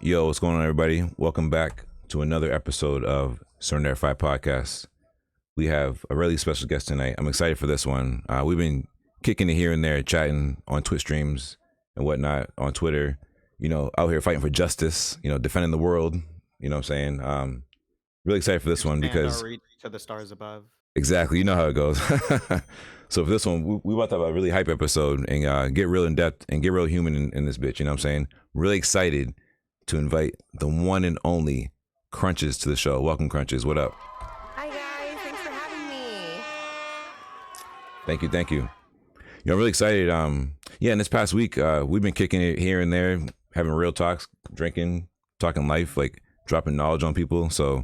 Yo, what's going on, everybody? Welcome back to another episode of Surrender 5 Podcast. We have a really special guest tonight. I'm excited for this one. We've been kicking it here and there, chatting on Twitch streams and whatnot, on Twitter, out here fighting for justice, defending the world, you know what I'm saying? Really excited for this one because... our reach to the stars above. Exactly, you know how it goes. So for this one, we about to have a really hype episode and get real in depth and get real human in this bitch, you know what I'm saying? Really excited to invite the one and only CRUNCHESS to the show. Welcome, CRUNCHESS. What up? Hi guys, thanks for having me. Thank you. I'm really excited. In this past week, we've been kicking it here and there, having real talks, drinking, talking life, like dropping knowledge on people. So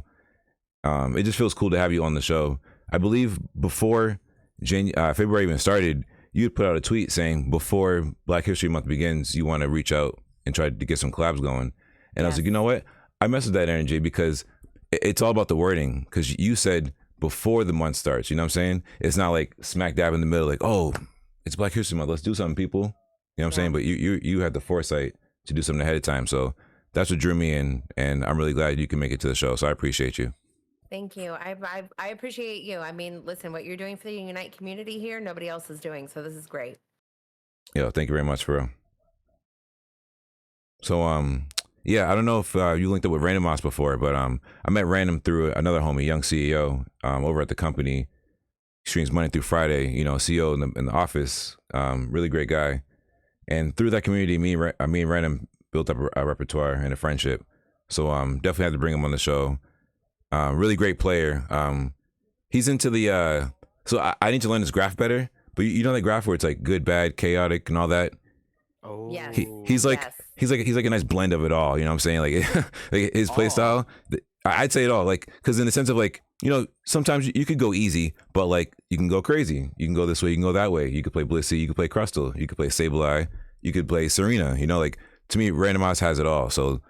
it just feels cool to have you on the show. I believe before February even started, you had put out a tweet saying before Black History Month begins, you want to reach out and try to get some collabs going. And I was like, you know what? I mess with that energy because it's all about the wording. Because you said before the month starts, you know what I'm saying? It's not like smack dab in the middle, like, oh, it's Black History Month, let's do something, people. You know what I'm saying? But you had the foresight to do something ahead of time. So that's what drew me in. And I'm really glad you can make it to the show. So I appreciate you. Thank you. I appreciate you. I mean, listen, what you're doing for the Unite community here, nobody else is doing. So this is great. Yo, thank you very much, for real. So, I don't know if you linked up with Random Moss before, but I met Random through another homie, young CEO, over at the company. He streams Monday through Friday, CEO in the office, really great guy. And through that community, me and Random built up a repertoire and a friendship. So definitely had to bring him on the show. Really great player. He's into the so I need to learn this graph better, but you know that graph where it's like good, bad, chaotic, and all that. Oh, yes. He's like a nice blend of it all. You know what I'm saying? Like, like his play style. I'd say it all. Like, because in the sense of like, sometimes you could go easy, but like you can go crazy. You can go this way. You can go that way. You could play Blissey. You could play Crustal. You could play Sableye. You could play Serena. Like to me, Randomouse has it all. So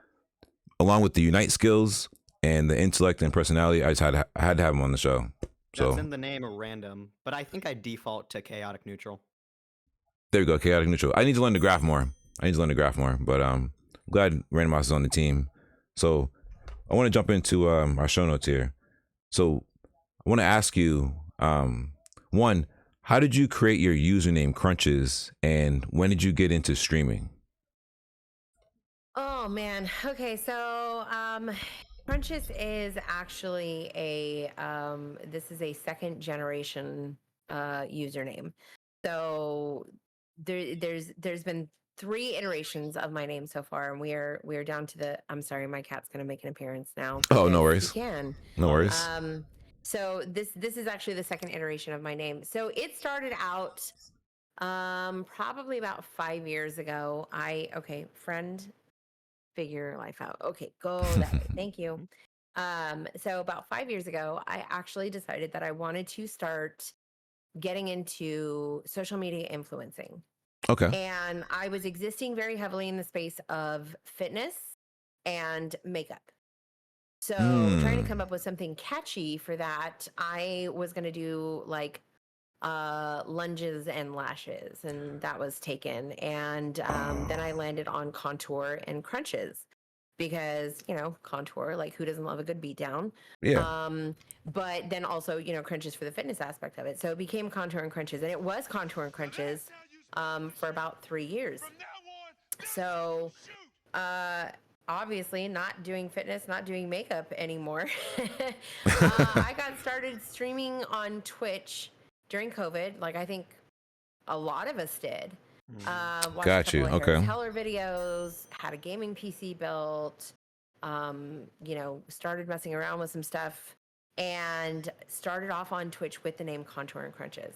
along with the Unite skills and the intellect and personality, I had to have him on the show. So that's in the name of random, but I think I default to chaotic neutral. There we go, chaotic neutral. I need to learn the graph more. But glad Randomouse is on the team. So I want to jump into our show notes here. So I want to ask you, one, how did you create your username CRUNCHESS, and when did you get into streaming? Oh man. Okay, so CRUNCHESS is actually this is a second generation username. So there's been 3 iterations of my name so far, and we're down to the... I'm sorry, my cat's gonna make an appearance now. Oh, no worries. You can. No worries. So this is actually the second iteration of my name. So it started out probably about 5 years ago. Friend, figure life out. Okay, go that way. Thank you. So about 5 years ago, I actually decided that I wanted to start getting into social media influencing. Okay. And I was existing very heavily in the space of fitness and makeup. So trying to come up with something catchy for that, I was going to do like lunges and lashes, and that was taken. And then I landed on contour and crunches because, contour, like who doesn't love a good beatdown? Yeah. But then also, crunches for the fitness aspect of it. So it became contour and crunches, and it was contour and crunches for about 3 years. So obviously not doing fitness, not doing makeup anymore. I got started streaming on Twitch during COVID, like I think a lot of us did. Got you. Okay. Heller videos, had a gaming PC built, started messing around with some stuff, and started off on Twitch with the name Contour and Crunches.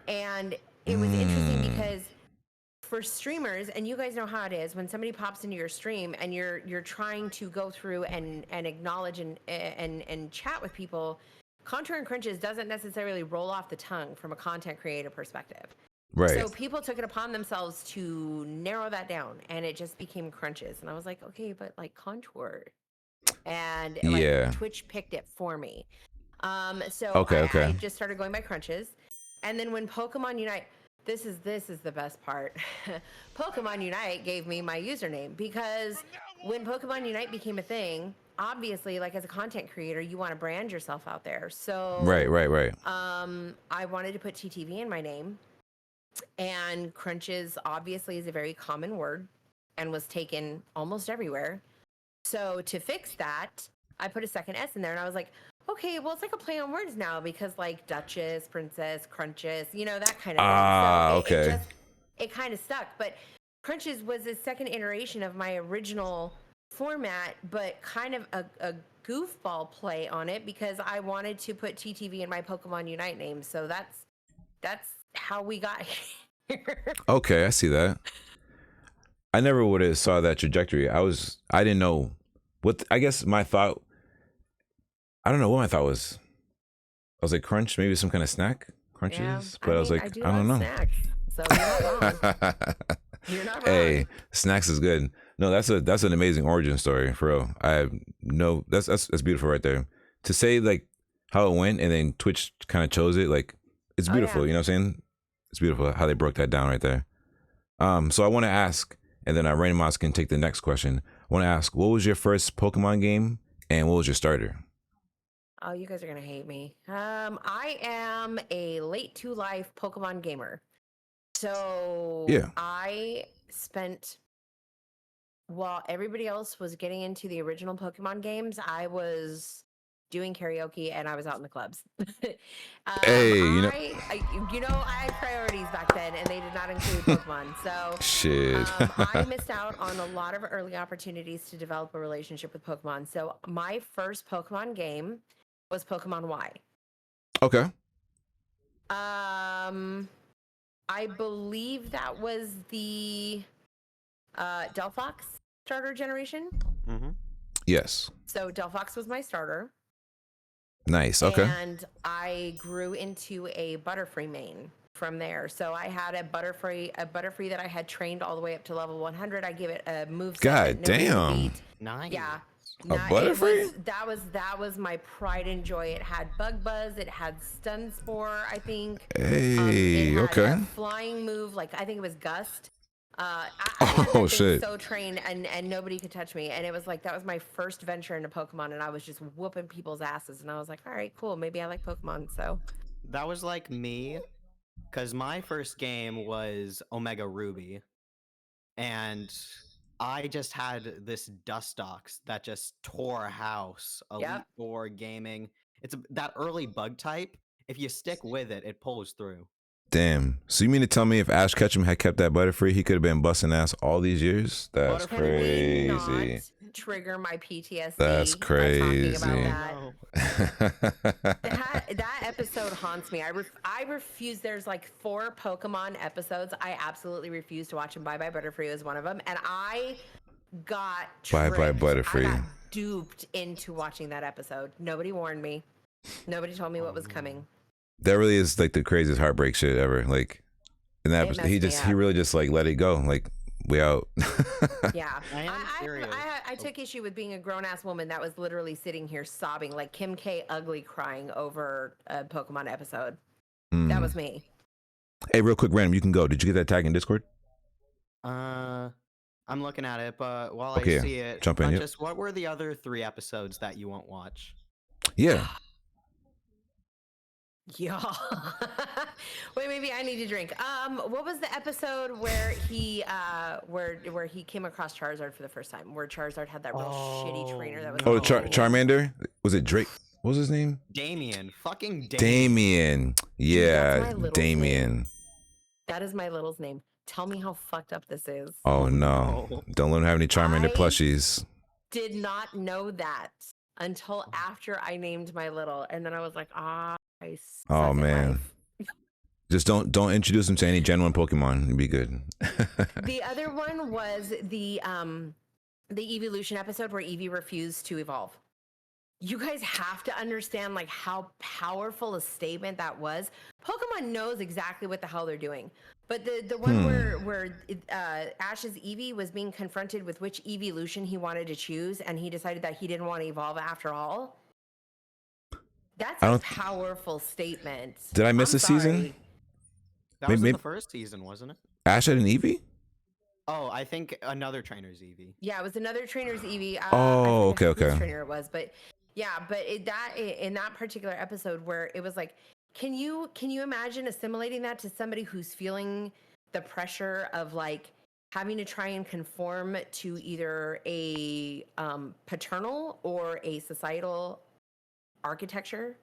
And it was interesting because for streamers, and you guys know how it is, when somebody pops into your stream and you're trying to go through and acknowledge and chat with people, Contour and Crunches doesn't necessarily roll off the tongue from a content creator perspective. Right. So people took it upon themselves to narrow that down, and it just became Crunches. And I was like, okay, but like contour. And Twitch picked it for me. I just started going by Crunches. And then when Pokemon Unite, this is the best part. Pokemon Unite gave me my username because when Pokemon Unite became a thing, obviously, like as a content creator, you want to brand yourself out there. Right, So, right, right. I wanted to put TTV in my name, and crunches obviously is a very common word and was taken almost everywhere. So to fix that, I put a second S in there, and I was like, okay, well, it's like a play on words now because like Duchess, Princess, Crunches, that kind of thing. So Ah, it okay. just it kind of stuck. But Crunches was a second iteration of my original format, but kind of a goofball play on it because I wanted to put TTV in my Pokemon Unite name. So that's how we got here. Okay, I see that. I never would have saw that trajectory. I didn't know what. I guess my thought. I don't know what my thought was. I was like, crunch, maybe some kind of snack, Yeah, crunches. I But I was mean, I like, do I don't love know. snacks, so you're not wrong. You're not Hey, wrong. snacks is good. No, that's an amazing origin story for real. I have no. That's beautiful right there. To say like how it went and then Twitch kind of chose it, like it's Oh beautiful. yeah. You know what I'm saying? It's beautiful how they broke that down right there. So I want to ask, and then Random Mouse can take the next question. I want to ask, what was your first Pokemon game, and what was your starter? Oh, you guys are gonna hate me. I am a late to life Pokemon gamer. So Yeah. I spent while everybody else was getting into the original Pokemon games, I was doing karaoke and I was out in the clubs. Hey, I had priorities back then, and they did not include Pokemon. So shit. I missed out on a lot of early opportunities to develop a relationship with Pokemon. So my first Pokemon game was Pokemon Y. Okay. Um, I believe that was the Delphox starter generation. Mm-hmm. Yes. So Delphox was my starter. Nice. Okay. And I grew into a Butterfree main from there. So I had a Butterfree that I had trained all the way up to level 100. I give it a moveset that God nobody could damn. beat. Nice. Yeah. A It was Butterfree? that was my pride and joy. It had Bug Buzz, it had Stun Spore, I think. It Hey. had a Okay. flying move, like I think it was Gust. I had Oh that thing shit. so trained, and nobody could touch me. And it was like that was my first venture into Pokemon, and I was just whooping people's asses. And I was like, all right, cool, maybe I like Pokemon. So That was like me, because my first game was Omega Ruby, and I just had this Dustox that just tore house. yep. Elite Four gaming. It's that early bug type. If you stick with it, it pulls through. Damn. So you mean to tell me if Ash Ketchum had kept that Butterfree, he could have been busting ass all these years? That's Butterfree Can we not crazy. trigger my That's PTSD by talking about crazy. that? No. That episode haunts me. I refuse. There's like 4 Pokemon episodes. I absolutely refuse to watch, and Bye Bye Butterfree was one of them. And I got Bye Bye tricked. I got Butterfree. duped into watching that episode. Nobody warned me. Nobody told me what was coming. That really is like the craziest heartbreak shit ever. Like in that It episode, he messed me up. really just like let it go. Like we out. Yeah, I am serious. I took issue with being a grown ass woman that was literally sitting here sobbing, like Kim K. Ugly crying over a Pokemon episode. That was me. Hey, real quick, random, you can go. Did you get that tag in Discord? I'm looking at it, but while Okay, I see it, jump in, yep. Just what were the other 3 episodes that you won't watch? Yeah. Yeah. Wait, maybe I need to drink. What was the episode where he where he came across Charizard for the first time? Where Charizard had that real shitty trainer that was Oh, no. Charmander? Was it Drake? What was his name? Damien. Fucking Damien. Damien. Yeah, that's my little's Damien. name. That is my little's name. Tell me how fucked up this is. Oh no. no. Don't let him have any Charmander I- plushies. Did not know that until after I named my little, and then I was like, I suck Oh at man. life. Just don't introduce him to any genuine Pokemon. You'd be good. The other one was the evolution episode where Eevee refused to evolve. You guys have to understand like how powerful a statement that was. Pokemon knows exactly what the hell they're doing. But the one where Ash's Eevee was being confronted with which evolution he wanted to choose, and he decided that he didn't want to evolve after all. That's a powerful statement. Did I miss a season? That was in Maybe- the first season, wasn't it? Ash had an Eevee? Oh, I think another trainer's Eevee. Yeah, it was another trainer's Eevee. Oh, I forget okay. whose trainer it was, but yeah, but in that particular episode where it was like, can you imagine assimilating that to somebody who's feeling the pressure of like having to try and conform to either a paternal or a societal architecture?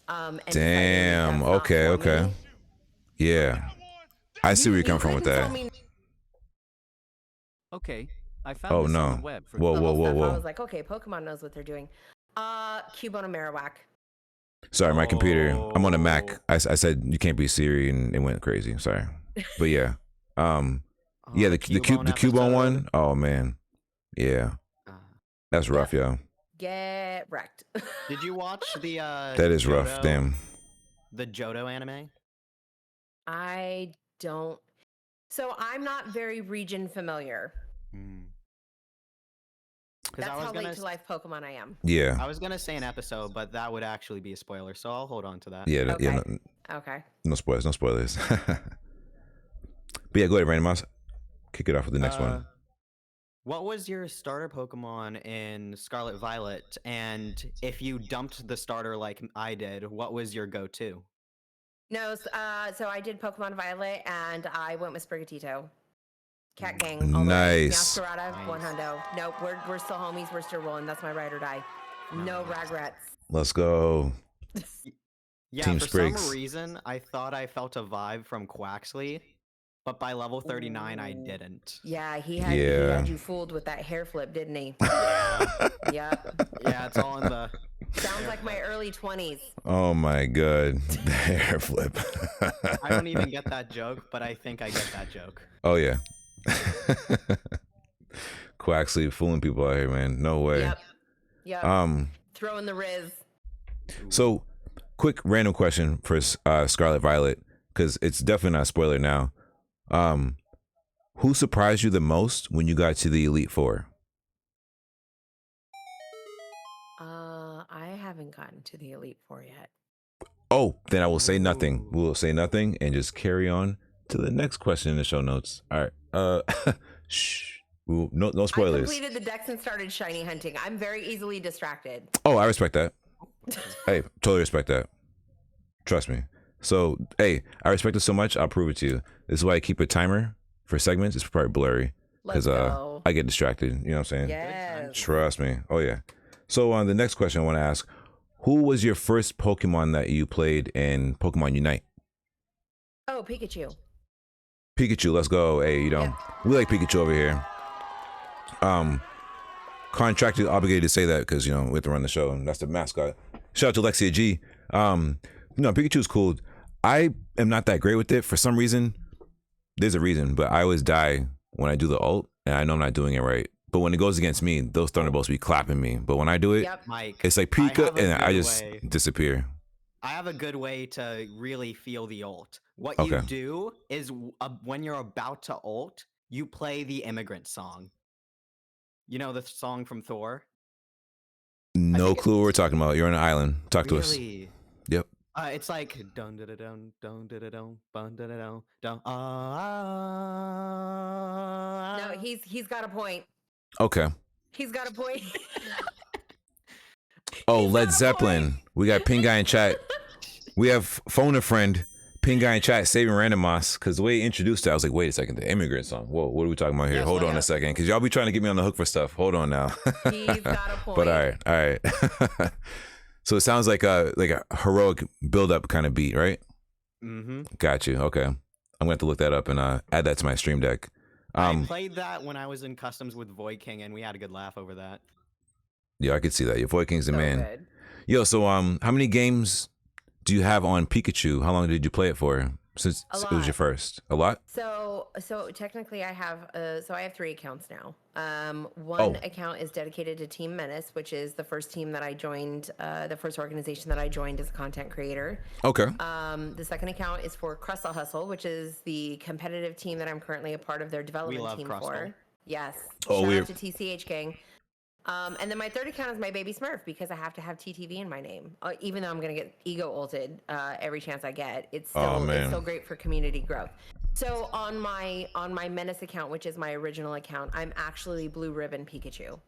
And deciding Damn. that's not Okay. for Okay. me? Yeah. I see where you're coming from with couldn't tell that. me Okay, I found Oh this on the no. web for Whoa, whoa, level whoa, stuff. I whoa. was like, okay, Pokemon knows what they're doing. Cubone and Marowak. Sorry, my computer. I'm on a Mac. Oh. I said you can't be Siri, and it went crazy. Sorry, but yeah, yeah, the Cubone one. Oh man, yeah, that's rough, yo. Get wrecked. Did you watch the That is rough. Johto- Damn. the Johto anime? I don't. So I'm not very region familiar. That's how late to life Pokemon I am. Yeah. I was gonna say an episode, but that would actually be a spoiler, so I'll hold on to that. Yeah. Okay. Yeah. Okay. No spoilers. No spoilers. But yeah, go ahead, Random Mouse. Kick it off with the next one. What was your starter Pokemon in Scarlet Violet? And if you dumped the starter like I did, what was your go-to? No, so I did Pokemon Violet and I went with Sprigatito. Cat Gang. All Nice. Meowscarada, one hundo. Nope, we're still homies. We're still rolling. That's my ride or die. No regrets. Let's go. Yeah, Team for Spriggs. some reason, I thought I felt a vibe from Quaxley, but by level 39, I didn't. Yeah, he had you fooled with that hair flip, didn't he? Yep. Yeah, it's all in the... Sounds like my early 20s. Oh my god, the hair flip. I don't even get that joke, but I think I get that joke. Oh yeah. Quaxley fooling people out here, man. No way. Yep. Throwing the Riz. So, quick random question for Scarlet Violet, because it's definitely not a spoiler now. Who surprised you the most when you got to the Elite Four? I haven't gotten to the Elite Four yet. Oh, then I will say nothing. We will say nothing and just carry on to the next question in the show notes. All right. Shh. Ooh, no spoilers. I completed the decks and started shiny hunting. I'm very easily distracted. Oh, I respect that. Hey, totally respect that. Trust me. So, hey, I respect it so much. I'll prove it to you. This is why I keep a timer for segments. It's probably blurry because I get distracted. You know what I'm saying? Yes. Trust me. Oh yeah. So, the next question I want to ask: who was your first Pokemon that you played in Pokemon Unite? Oh, Pikachu. Pikachu. Let's go. Hey, we like Pikachu over here. Contractually obligated to say that because we have to run the show and that's the mascot. Shout out to Lexia G. Pikachu's cool. I am not that great with it for some reason. There's a reason, but I always die when I do the ult, and I know I'm not doing it right. But when it goes against me, those Thunderbolts be clapping me. But when I do it, Mike, it's like Pika, and I just disappear. I have a good way to really feel the ult. What you do is when you're about to ult, you play the Immigrant song. You know the song from Thor? No clue what we're talking about. You're on an island. Talk to us. Yep. It's like dun da da dun dun da da dun dun da da dun dun. No, he's got a point. Okay. He's got a point. Oh, Led Zeppelin. We got Pink Guy in chat. We have phone a friend. Pink Guy in chat saving Random Moss because the way he introduced it, I was like, wait a second, the Immigrant song. Whoa, what are we talking about here? Hold on a second, because y'all be trying to get me on the hook for stuff. Hold on now. He's got a point. But all right. So it sounds like a heroic build-up kind of beat, right? Mm-hmm. Got you. Okay. I'm gonna have to look that up and add that to my stream deck. I played that when I was in customs with Void King, and we had a good laugh over that. Yeah, I could see that. Your Void King's the man. Good. Yo, so how many games do you have on Pikachu? How long did you play it for? Since it was your first? A lot? So technically I have I have 3 accounts now. One account is dedicated to Team Menace, which is the first team that I joined, the first organization that I joined as a content creator. Okay. The second account is for Crustle Hustle, which is the competitive team that I'm currently a part of their development team for. Yes. Oh, Shout out to TCH Gang. And then my third account is my baby Smurf because I have to have TTV in my name. Even though I'm going to get ego ulted every chance I get. It's still great for community growth. So on my Menace account, which is my original account, I'm actually Blue Ribbon Pikachu.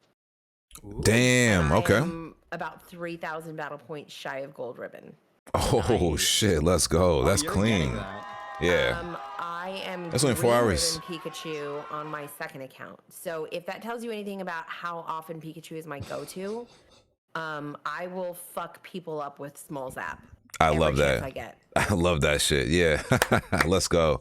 Ooh. Damn. And I Okay. am about 3,000 battle points shy of Gold Ribbon. Oh Nice. shit. Let's go. That's you're clean. getting that. Yeah. I am That's only 4 Green hours. Ribbon Pikachu on my second account. So if that tells you anything about how often Pikachu is my go-to, I will fuck people up with Small Zap. I every love chance that. I get. I love that shit. Yeah. Let's go.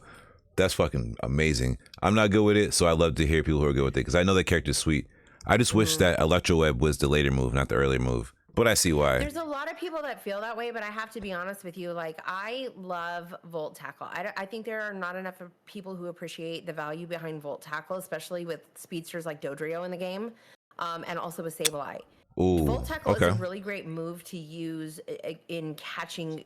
That's fucking amazing. I'm not good with it, so I love to hear people who are good with it because I know that character's sweet. I just wish that Electro Web was the later move, not the earlier move. But I see why. There's a lot of people that feel that way, but I have to be honest with you. Like, I love Volt Tackle. I think there are not enough of people who appreciate the value behind Volt Tackle, especially with speedsters like Dodrio in the game, and also with Sableye. Ooh. Volt Tackle Okay. is a really great move to use in catching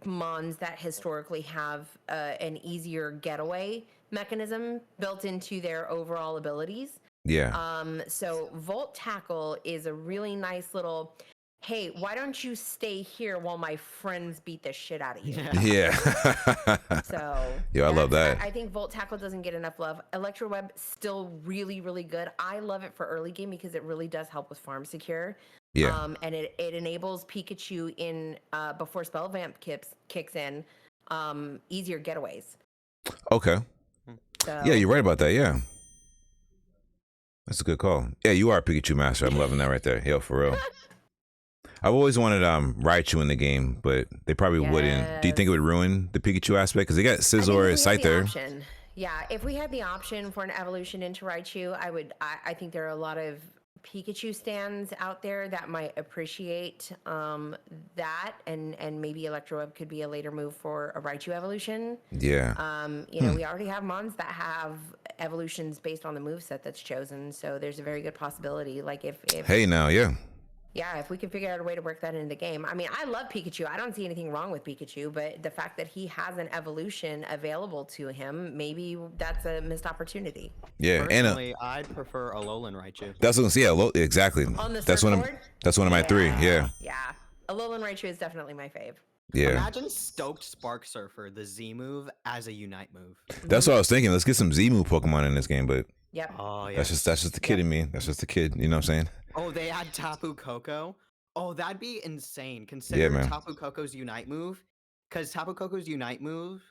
mons that historically have an easier getaway mechanism built into their overall abilities. Yeah. So Volt Tackle is a really nice little, hey, why don't you stay here while my friends beat the shit out of you? Yeah. So Yeah, I love that. I think Volt Tackle doesn't get enough love. Electro Web still really, really good. I love it for early game because it really does help with farm secure. Yeah. And it enables Pikachu in before Spell Vamp kicks in, easier getaways. Okay. So Yeah, you're right about that. Yeah. That's a good call. Yeah, you are a Pikachu master. I'm loving that right there. Yo, for real. I've always wanted Raichu in the game, but they probably wouldn't. Do you think it would ruin the Pikachu aspect? Because they got Scizor and Scyther. Yeah, if we had the option for an evolution into Raichu, I think there are a lot of Pikachu stands out there that might appreciate that, and maybe Electroweb could be a later move for a Raichu evolution. Yeah. You know, we already have mons that have evolutions based on the moveset that's chosen, so there's a very good possibility. Like if Hey, now, yeah. yeah, if we could figure out a way to work that into the game. I mean, I love Pikachu. I don't see anything wrong with Pikachu, but the fact that he has an evolution available to him, maybe that's a missed opportunity. Yeah. Personally, I'd prefer Alolan Raichu. That's what I'm saying. Yeah, exactly. On the That's one of surfboard? that's one of my three. Yeah. Yeah. Alolan Raichu is definitely my fave. Yeah. Imagine Stoked Spark Surfer, the Z move, as a Unite move. That's what I was thinking. Let's get some Z-move Pokemon in this game, but Yep. Oh yeah. that's just the kid in me. That's just the kid. You know what I'm saying? Oh, they add Tapu Koko. Oh, that'd be insane. Consider man. Tapu Koko's Unite move. Because Tapu Koko's Unite move,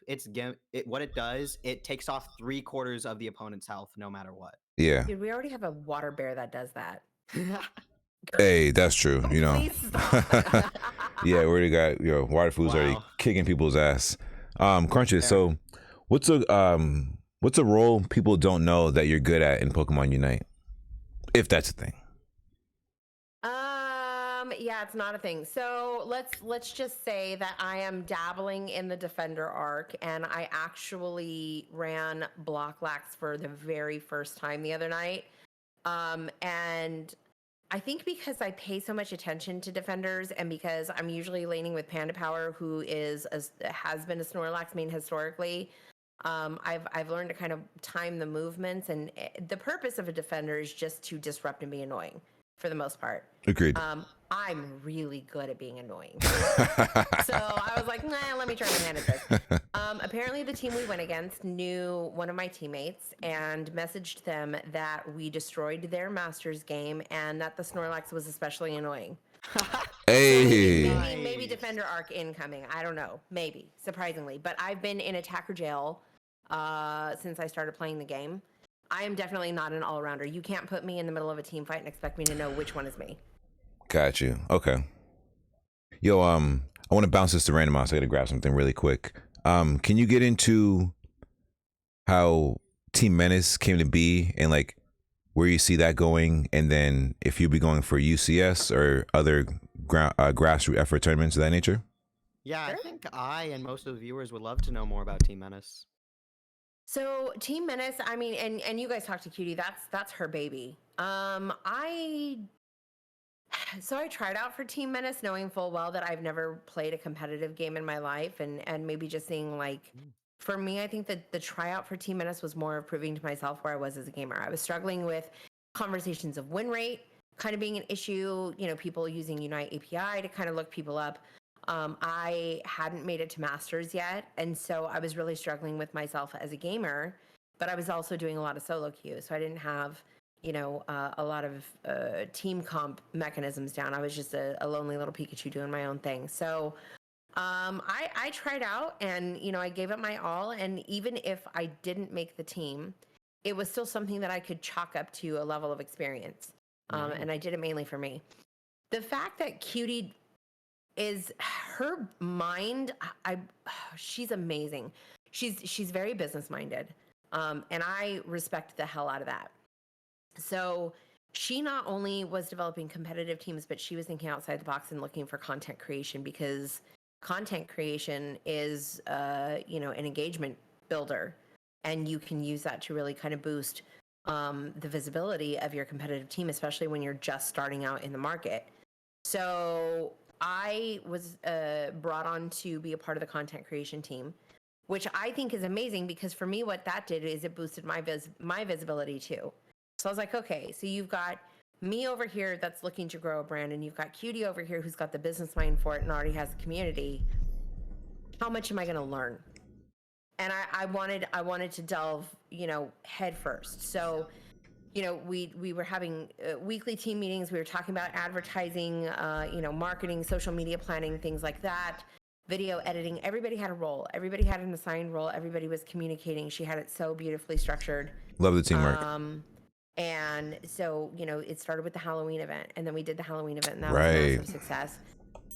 what it does, it takes off 3/4 of the opponent's health no matter what. Yeah. Dude, we already have a water bear that does that. Hey, that's true. You know. Please stop. Yeah, we already got water foods already Wow. kicking people's ass. Crunches. So, what's a role people don't know that you're good at in Pokemon Unite, if that's a thing? Yeah, it's not a thing. So let's just say that I am dabbling in the Defender arc, and I actually ran Block Lax for the very first time the other night. And I think because I pay so much attention to Defenders, and because I'm usually laning with Panda Power, who has been a Snorlax main historically. I've learned to kind of time the movements, and the purpose of a Defender is just to disrupt and be annoying for the most part. Agreed. I'm really good at being annoying. So I was like, nah, let me try my hand at this. Apparently the team we went against knew one of my teammates and messaged them that we destroyed their Masters game and that the Snorlax was especially annoying. Hey. Maybe Defender arc incoming. I don't know. Maybe, surprisingly. But I've been in attacker jail since I started playing the game. I am definitely not an all-rounder. You can't put me in the middle of a team fight and expect me to know which one is me. Got you. Okay. Yo, I want to bounce this to Randomouse. I got to grab something really quick. Can you get into how Team Menace came to be and like where you see that going, and then if you'd be going for UCS or other grassroots effort tournaments of that nature? Yeah, Sure. I think I and most of the viewers would love to know more about Team Menace. So Team Menace, I mean, and you guys talked to Cutie. That's her baby. So I tried out for Team Menace, knowing full well that I've never played a competitive game in my life, and maybe just seeing like, for me, I think that the tryout for Team Menace was more of proving to myself where I was as a gamer. I was struggling with conversations of win rate kind of being an issue. You know, people using Unite API to kind of look people up. I hadn't made it to masters yet, and so I was really struggling with myself as a gamer. But I was also doing a lot of solo queue, so I didn't have a lot of team comp mechanisms down. I was just a lonely little Pikachu doing my own thing. So I tried out, and I gave it my all. And even if I didn't make the team, it was still something that I could chalk up to a level of experience. And I did it mainly for me. The fact that Cutie is her mind, she's amazing. She's very business minded, and I respect the hell out of that. So she not only was developing competitive teams, but she was thinking outside the box and looking for content creation, because content creation is an engagement builder, and you can use that to really kind of boost the visibility of your competitive team, especially when you're just starting out in the market. So I was brought on to be a part of the content creation team, which I think is amazing, because for me, what that did is it boosted my visibility too. So I was like, okay, so you've got me over here that's looking to grow a brand, and you've got Cutie over here who's got the business mind for it and already has a community. How much am I going to learn? And I wanted to delve, head first. So, we were having weekly team meetings. We were talking about advertising, marketing, social media planning, things like that, video editing. Everybody had a role. Everybody had an assigned role. Everybody was communicating. She had it so beautifully structured. Love the teamwork. And so, it started with the Halloween event, and then we did the Halloween event, and that was Right. a massive success.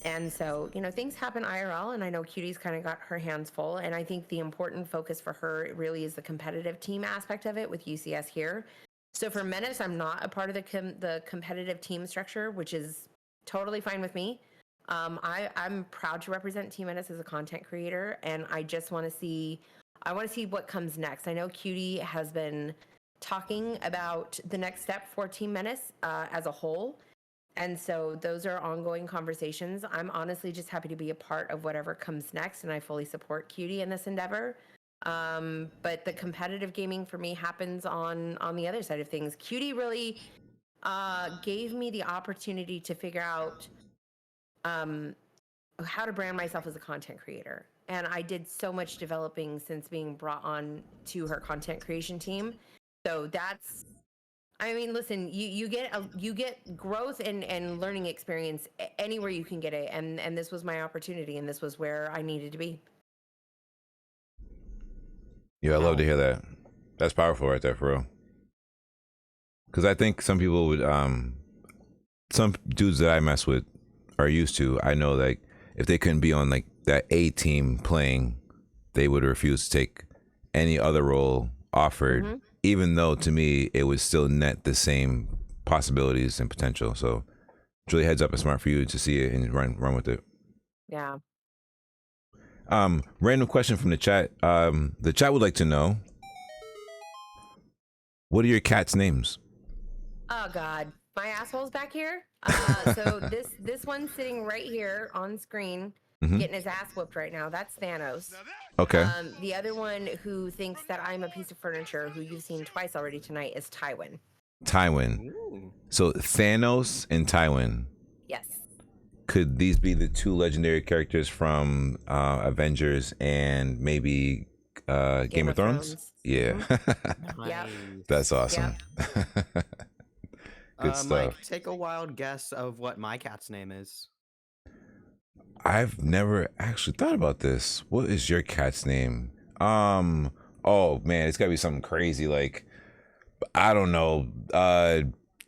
And so, things happen IRL, and I know Cutie's kind of got her hands full. And I think the important focus for her really is the competitive team aspect of it with UCS here. So for Menace, I'm not a part of the competitive team structure, which is totally fine with me. I'm proud to represent Team Menace as a content creator, and I just want to see what comes next. I know Cutie has been talking about the next step for Team Menace as a whole. And so those are ongoing conversations. I'm honestly just happy to be a part of whatever comes next, and I fully support Cutie in this endeavor. But the competitive gaming for me happens on the other side of things. Cutie really gave me the opportunity to figure out how to brand myself as a content creator. And I did so much developing since being brought on to her content creation team. So listen, you get growth and learning experience anywhere you can get it. And this was my opportunity, and this was where I needed to be. Yeah, I love to hear that. That's powerful right there, for real. Because I think some people would, some dudes that I mess with are used to, I know, like, if they couldn't be on like that A team playing, they would refuse to take any other role offered, even though to me it would still net the same possibilities and potential. So it's really heads up and smart for you to see it and run with it. Yeah. Random question from the chat. The chat would like to know, what are your cats' names? Oh God, my asshole's back here. So this one's sitting right here on screen, getting his ass whooped right now. That's Thanos. Okay. The other one who thinks that I'm a piece of furniture, who you've seen twice already tonight, is Tywin. Tywin. So Thanos and Tywin. Yes. Could these be the two legendary characters from Avengers and maybe Game of Thrones? Yeah. Yep. That's awesome. Yep. Good stuff. Mike, take a wild guess of what my cat's name is. I've never actually thought about this. What is your cat's name? Oh man, it's gotta be something crazy, like, I don't know,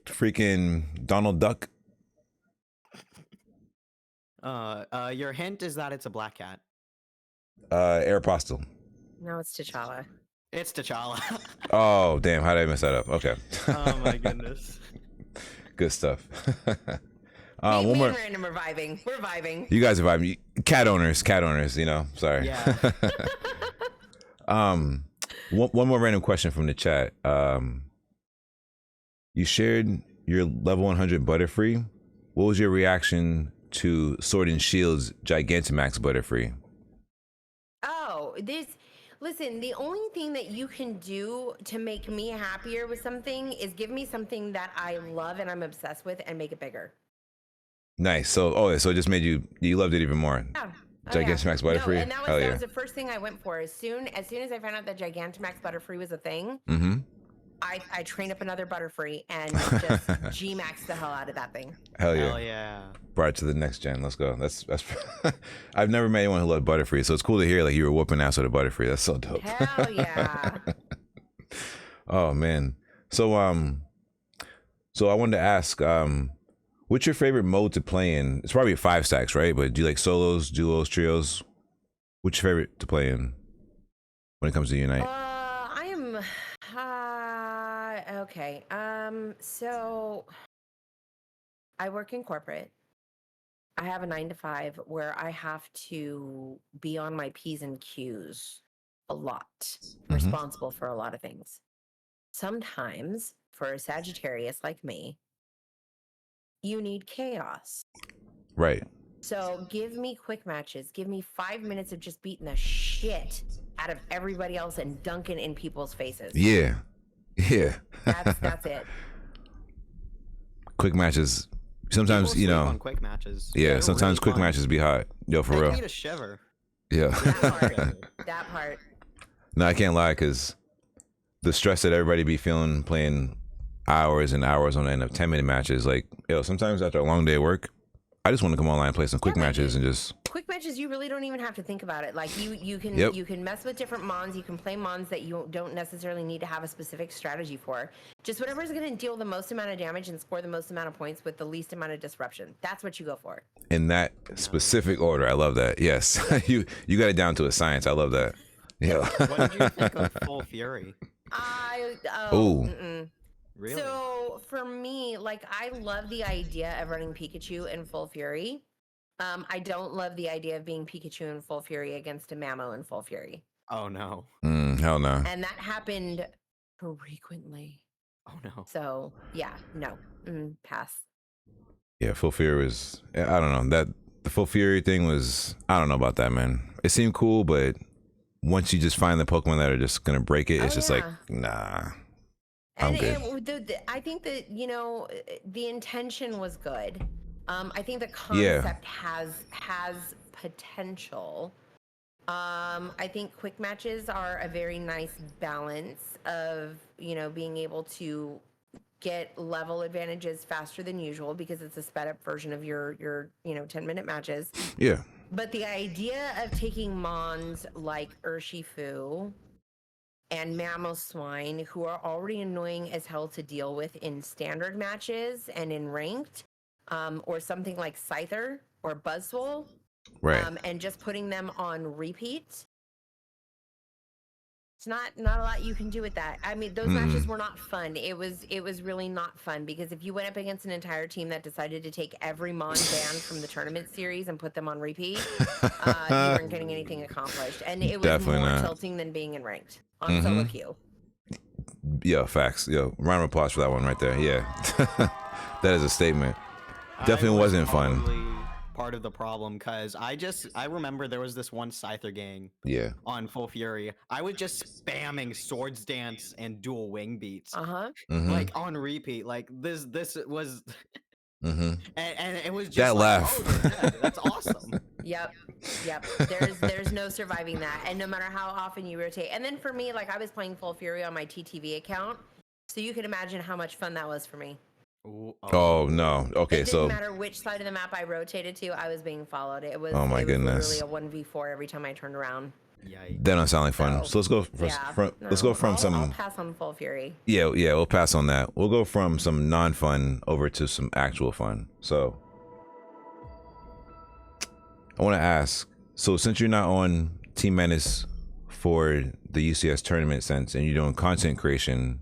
freaking Donald Duck. Your hint is that it's a black cat. Aeropostale. No, it's T'Challa. It's T'Challa. Oh damn, how did I mess that up? Okay. Oh my goodness. Good stuff. One one more. Random reviving. We're vibing. You guys are vibing. Cat owners, sorry. Yeah. One more random question from the chat. You shared your level 100 Butterfree. What was your reaction to Sword and Shield's Gigantamax Butterfree? Oh, listen, the only thing that you can do to make me happier with something is give me something that I love and I'm obsessed with and make it bigger. Nice. So it just made you loved it even more. Yeah. Oh, Gigantamax No, Butterfree. and that Hell was the first thing I went for. As soon as I found out that Gigantamax Butterfree was a thing, Mm-hmm. I trained up another Butterfree and just G-maxed the hell out of that thing. Hell yeah. Hell yeah. Brought it to the next gen. Let's go. That's I've never met anyone who loved Butterfree, so it's cool to hear like you were whooping ass with a Butterfree. That's so dope. Hell yeah. Oh man. So I wanted to ask, what's your favorite mode to play in? It's probably 5 stacks, right? But do you like solos, duos, trios? What's your favorite to play in when it comes to Unite? I am okay. So I work in corporate. I have a 9 to 5 where I have to be on my P's and Q's a lot, responsible for a lot of things. Sometimes, for a Sagittarius like me, you need chaos. Right. So give me quick matches. Give me 5 minutes of just beating the shit out of everybody else and dunking in people's faces. Yeah. Yeah. That's it. Quick matches. Sometimes, People you sleep know. on quick matches. Yeah, They're sometimes really quick fun. matches be hot. Yo, for Make real. me to shiver. Yeah. That part. No, I can't lie, because the stress that everybody be feeling playing hours and hours on end of 10-minute matches, like, yo, sometimes after a long day of work, I just want to come online and play some quick matches and just... Quick matches, you really don't even have to think about it. Like you can Yep. you can mess with different mons. You can play mons that you don't necessarily need to have a specific strategy for. Just whatever's going to deal the most amount of damage and score the most amount of points with the least amount of disruption. That's what you go for. In that specific order. I love that. Yes. you got it down to a science. I love that. Yeah. What did you think of Full Fury? Ooh. Really? So for me, like I love the idea of running Pikachu in Full Fury. I don't love the idea of being Pikachu in Full Fury against a Mamo in Full Fury. Oh no. Hell no. And that happened frequently. Oh no. So yeah, no, pass. Yeah, Full Fury was... I don't know. That the Full Fury thing was... I don't know about that, man. It seemed cool, but once you just find the Pokemon that are just going to break it, it's just like, nah. I'm good. I think that, you know, the intention was good. I think the concept has potential. I think quick matches are a very nice balance of, you know, being able to get level advantages faster than usual because it's a sped up version of your 10-minute matches. Yeah. But the idea of taking mons like Urshifu and Mamoswine, who are already annoying as hell to deal with in standard matches and in ranked, or something like Scyther or Buzzwole, Right. and just putting them on repeat. It's not a lot you can do with that. I mean, those matches were not fun. It was really not fun because if you went up against an entire team that decided to take every Mon band from the tournament series and put them on repeat, you weren't getting anything accomplished. And it was Definitely more not. tilting than being in ranked on solo queue. Yo, facts. Yo, round of applause for that one right there. Yeah. That is a statement. Definitely wasn't fun. Probably part of the problem because I remember there was this one Scyther gang Yeah. on Full Fury. I was just spamming Swords Dance and Dual Wing Beats like on repeat. Like this was and it was just That like, laugh. oh, they're dead. That's awesome. Yep. There's no surviving that. And no matter how often you rotate. And then for me, like I was playing Full Fury on my TTV account. So you can imagine how much fun that was for me. Ooh, Oh no. Okay, It didn't so matter which side of the map I rotated to, I was being followed. It was Oh my goodness. literally a 1v4 every time I turned around. yikes. that don't sound like fun. No. So let's go let's go from I'll pass on Full Fury. Yeah, we'll pass on that. We'll go from some non-fun over to some actual fun. So I want to ask, so since you're not on Team Menace for the UCS tournament sense and you're doing content creation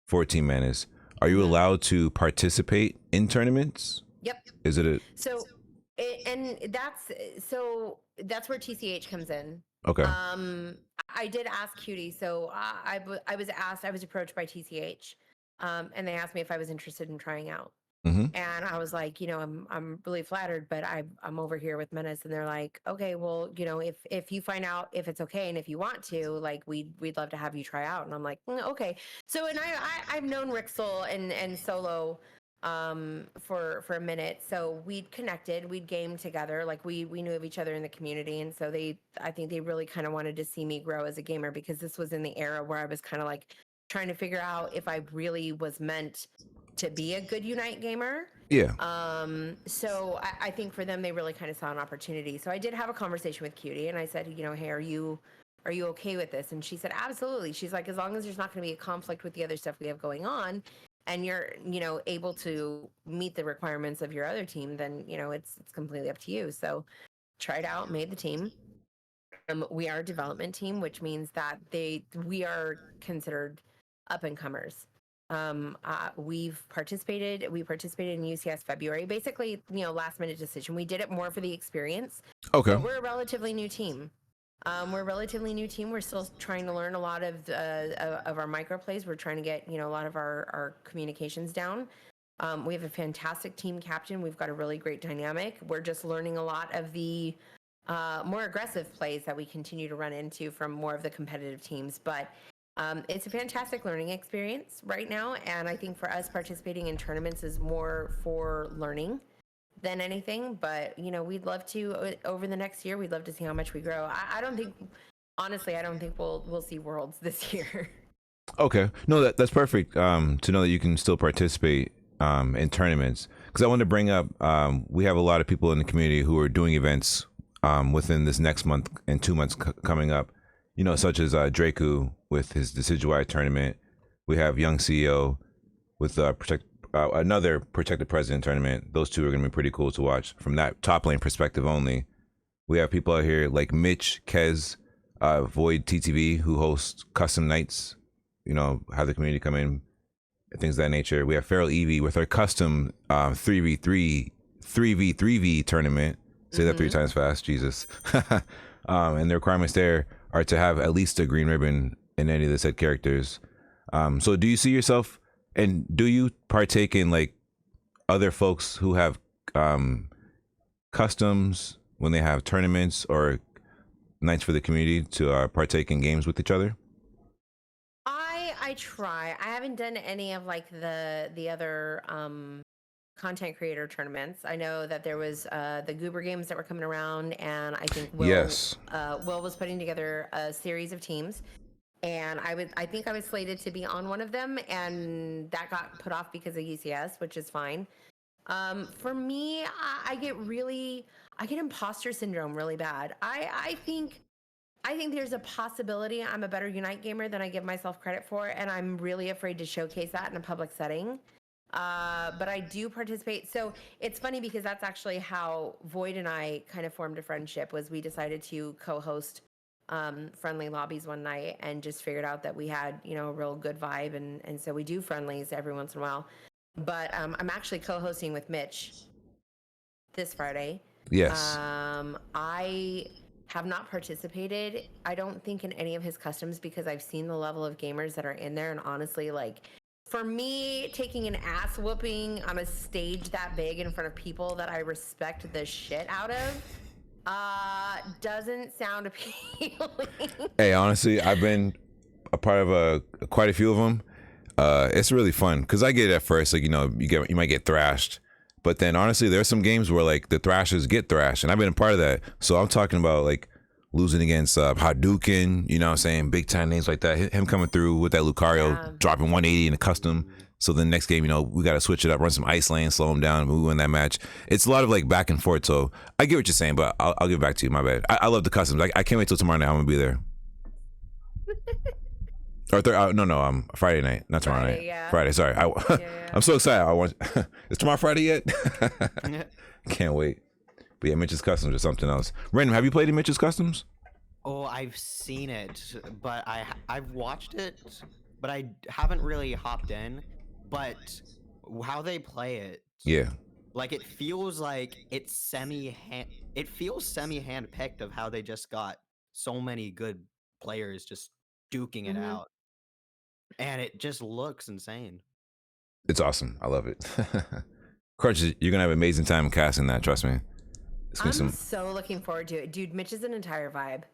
for Team Menace, are you allowed to participate in tournaments? Yep. Is it a So that's where TCH comes in. okay? I did ask Cutie, so I was approached by TCH, and they asked me if I was interested in trying out. And I was like, you know, I'm really flattered, but I'm over here with Menace, and they're like, okay, well, you know, if you find out if it's okay and if you want to, like, we'd love to have you try out. And I'm like, okay. So, and I've known Rixel and Solo for a minute. So we'd connected, we'd game together, like we knew of each other in the community, and so I think they really kind of wanted to see me grow as a gamer, because this was in the era where I was kind of like trying to figure out if I really was meant to be a good Unite gamer. Yeah. So I think for them, they really kind of saw an opportunity. So I did have a conversation with Cutie, and I said, hey, are you okay with this? And she said, absolutely. She's like, as long as there's not going to be a conflict with the other stuff we have going on, and you're, able to meet the requirements of your other team, then, it's completely up to you. So tried out, made the team. We are a development team, which means that we are considered up and comers. We participated in UCS February, basically, last minute decision. We did it more for the experience. Okay. But we're a relatively new team. We're still trying to learn a lot of our micro plays. We're trying to get, a lot of our communications down. We have a fantastic team captain. We've got a really great dynamic. We're just learning a lot of the more aggressive plays that we continue to run into from more of the competitive teams. But it's a fantastic learning experience right now. And I think for us, participating in tournaments is more for learning than anything. But, we'd love to, over the next year, we'd love to see how much we grow. I don't think, honestly, we'll see Worlds this year. Okay. No, that's perfect to know that you can still participate in tournaments. Because I want to bring up, we have a lot of people in the community who are doing events within this next month and 2 months coming up, such as Draku with his Decidueye tournament. We have Young CEO with another Protected President tournament. Those two are going to be pretty cool to watch from that top lane perspective only. We have people out here like Mitch, Kez, Void TTV, who hosts custom nights, have the community come in, things of that nature. We have Feral Eevee with our custom 3v3v tournament. Say that 3 times fast, Jesus. And the requirements there are to have at least a green ribbon in any of the said characters. So do you see yourself, and do you partake in like other folks who have customs when they have tournaments or nights for the community to partake in games with each other? I try. I haven't done any of like the other content creator tournaments. I know that there was the Goober games that were coming around, and I think Will was putting together a series of teams, and I think I was slated to be on one of them, and that got put off because of UCS, which is fine. For me, I get imposter syndrome really bad. I think there's a possibility I'm a better Unite gamer than I give myself credit for, and I'm really afraid to showcase that in a public setting. But I do participate. So it's funny because that's actually how Void and I kind of formed a friendship. Was we decided to co-host friendly lobbies one night, and just figured out that we had, a real good vibe, and so we do friendlies every once in a while. But I'm actually co-hosting with Mitch this Friday. Yes. I have not participated, I don't think, in any of his customs, because I've seen the level of gamers that are in there, and honestly, like, for me, taking an ass whooping on a stage that big in front of people that I respect the shit out of doesn't sound appealing. Hey, honestly, I've been a part of quite a few of them. It's really fun because I get it at first, like, you might get thrashed, but then honestly, there's some games where like the thrashers get thrashed, and I've been a part of that. So I'm talking about like losing against Hadouken, what I'm saying, big time names like that. Him coming through with that Lucario, dropping 180 in a custom. So the next game, we got to switch it up, run some ice lane, slow him down, we win that match. It's a lot of like back and forth. So I get what you're saying, but I'll give it back to you. My bad. I love the customs. I can't wait till tomorrow night. I'm gonna be there. Or no, Friday night, not tomorrow night. Yeah. Friday, sorry. I'm so excited. Is tomorrow Friday yet? Can't wait. But yeah, Mitch's Customs or something else. Random, have you played in Mitch's Customs? Oh, I've seen it, but I've watched it, but I haven't really hopped in. But how they play it, yeah, like it feels like it's semi-hand-picked of how they just got so many good players just duking it out. And it just looks insane. It's awesome. I love it. Crunches, you're gonna have an amazing time casting that, trust me. I'm so looking forward to it. Dude, Mitch is an entire vibe.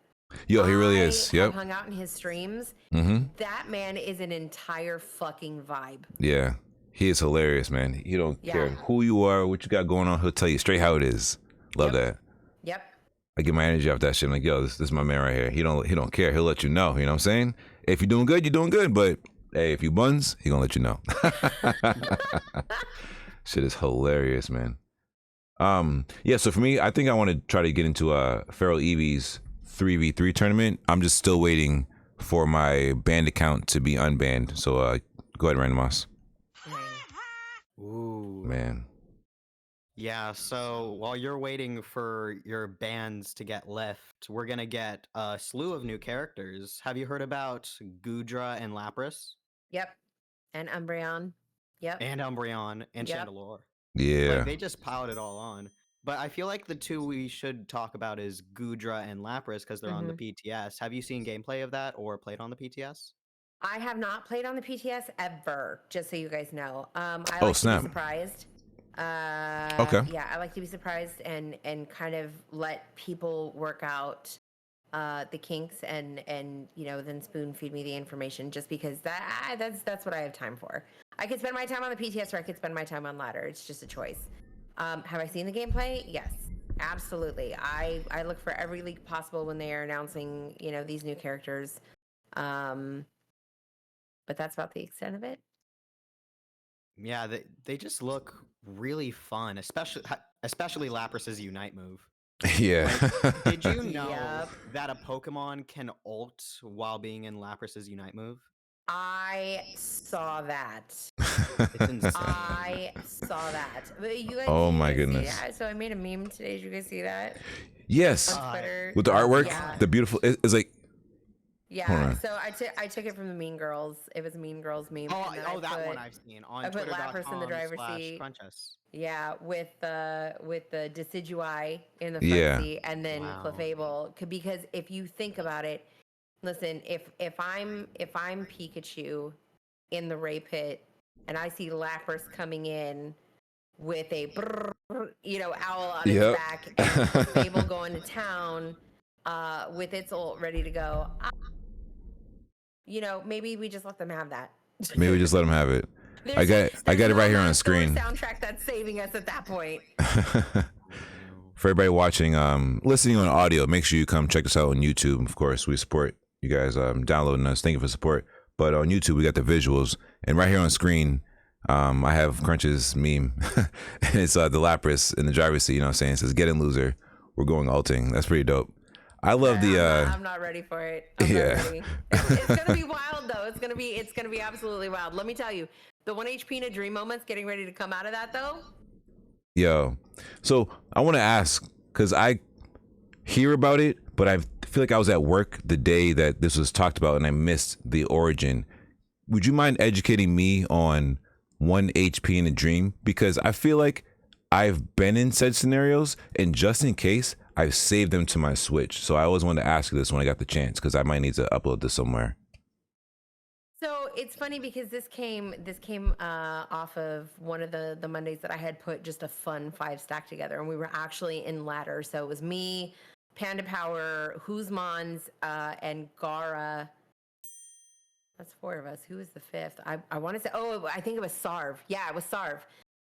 Yo, he really is. Yep. I've hung out in his streams. That man is an entire fucking vibe. Yeah. He is hilarious, man. He don't care Yeah. who you are, what you got going on. He'll tell you straight how it is. Love that. Yep. I get my energy off that shit. I'm like, yo, this is my man right here. He don't care. He'll let you know. You know what I'm saying? If you're doing good, you're doing good. But hey, if you buns, he gonna let you know. Shit is hilarious, man. Yeah. So for me, I think I want to try to get into Feral Evie's 3v3 tournament. I'm just still waiting for my banned account to be unbanned. So go ahead, Randomos. Ooh. Man. Yeah, so while you're waiting for your bans to get left, we're gonna get a slew of new characters. Have you heard about Gudra and Lapras? Yep. And Umbreon. Yep. And Umbreon and Yep. Chandelure. Yeah. Like, they just piled it all on. But I feel like the two we should talk about is Gudra and Lapras because they're on the PTS. Have you seen gameplay of that or played on the PTS? I have not played on the PTS ever, just so you guys know. I Oh, like to snap. be surprised. Okay. Yeah, I like to be surprised and kind of let people work out the kinks and then spoon feed me the information, just because that's what I have time for. I could spend my time on the PTS or I could spend my time on ladder. It's just a choice. Have I seen the gameplay? Yes, absolutely. I look for every leak possible when they are announcing these new characters. But that's about the extent of it. Yeah, they just look really fun, especially Lapras's Unite move. Yeah. Like, did you know Yep. that a Pokemon can ult while being in Lapras's Unite move? I saw that. It's insane. I saw that. But you guys, Oh did you my guys see goodness. that? So I made a meme today. Did you guys see that Yes. on Twitter? With the artwork, Yeah. the beautiful. It's like. Hold Yeah. on. So I took it from the Mean Girls. It was a Mean Girls meme. Oh, and then that one I've seen on I put Lapras in the driver's seat. Twitter.com/CRUNCHESS. Yeah, with the Decidueye in the front Yeah. seat, and then Wow. Clefable. Because if you think about it, listen, if I'm Pikachu in the Ray Pit and I see Lapras coming in with a owl on its Yep. back and Clefable going to town with its ult ready to go, maybe we just let them have that. Maybe we just let him have it. I There's got it no right here on the Monster screen. soundtrack that's saving us at that point. For everybody watching, listening on audio, make sure you come check us out on YouTube. Of course, we support you guys downloading us. Thank you for support. But on YouTube, we got the visuals, and right here on screen, I have Crunch's meme. And it's the Lapras in the driver's seat. You know what I'm saying? It says, "Get in, loser. We're going ulting." That's pretty dope. I love I'm not ready for it. I'm Yeah. not ready. It's gonna be wild though. It's gonna be absolutely wild. Let me tell you, the 1 HP in a dream moment's getting ready to come out of that though. Yo, so I want to ask, because I hear about it, but I feel like I was at work the day that this was talked about and I missed the origin. Would you mind educating me on 1 HP in a dream? Because I feel like I've been in said scenarios, and just in case, I've saved them to my Switch. So I always wanted to ask you this when I got the chance, because I might need to upload this somewhere. So it's funny because this came off of one of the Mondays that I had put just a fun 5 stack together, and we were actually in ladder. So it was me, Panda Power, Huzmons, and Gara. That's 4 of us. Who was the 5th? I want to say. Oh, I think it was Sarv. Yeah, it was Sarv.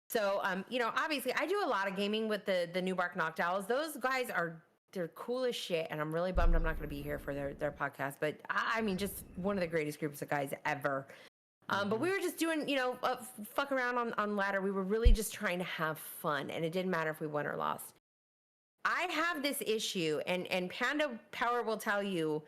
So obviously I do a lot of gaming with the New Bark Noctowls. Those guys they're cool as shit, and I'm really bummed I'm not going to be here for their podcast. But I mean, just one of the greatest groups of guys ever. But we were just doing, fuck around on ladder. We were really just trying to have fun, and it didn't matter if we won or lost. I have this issue, and Panda Power will tell you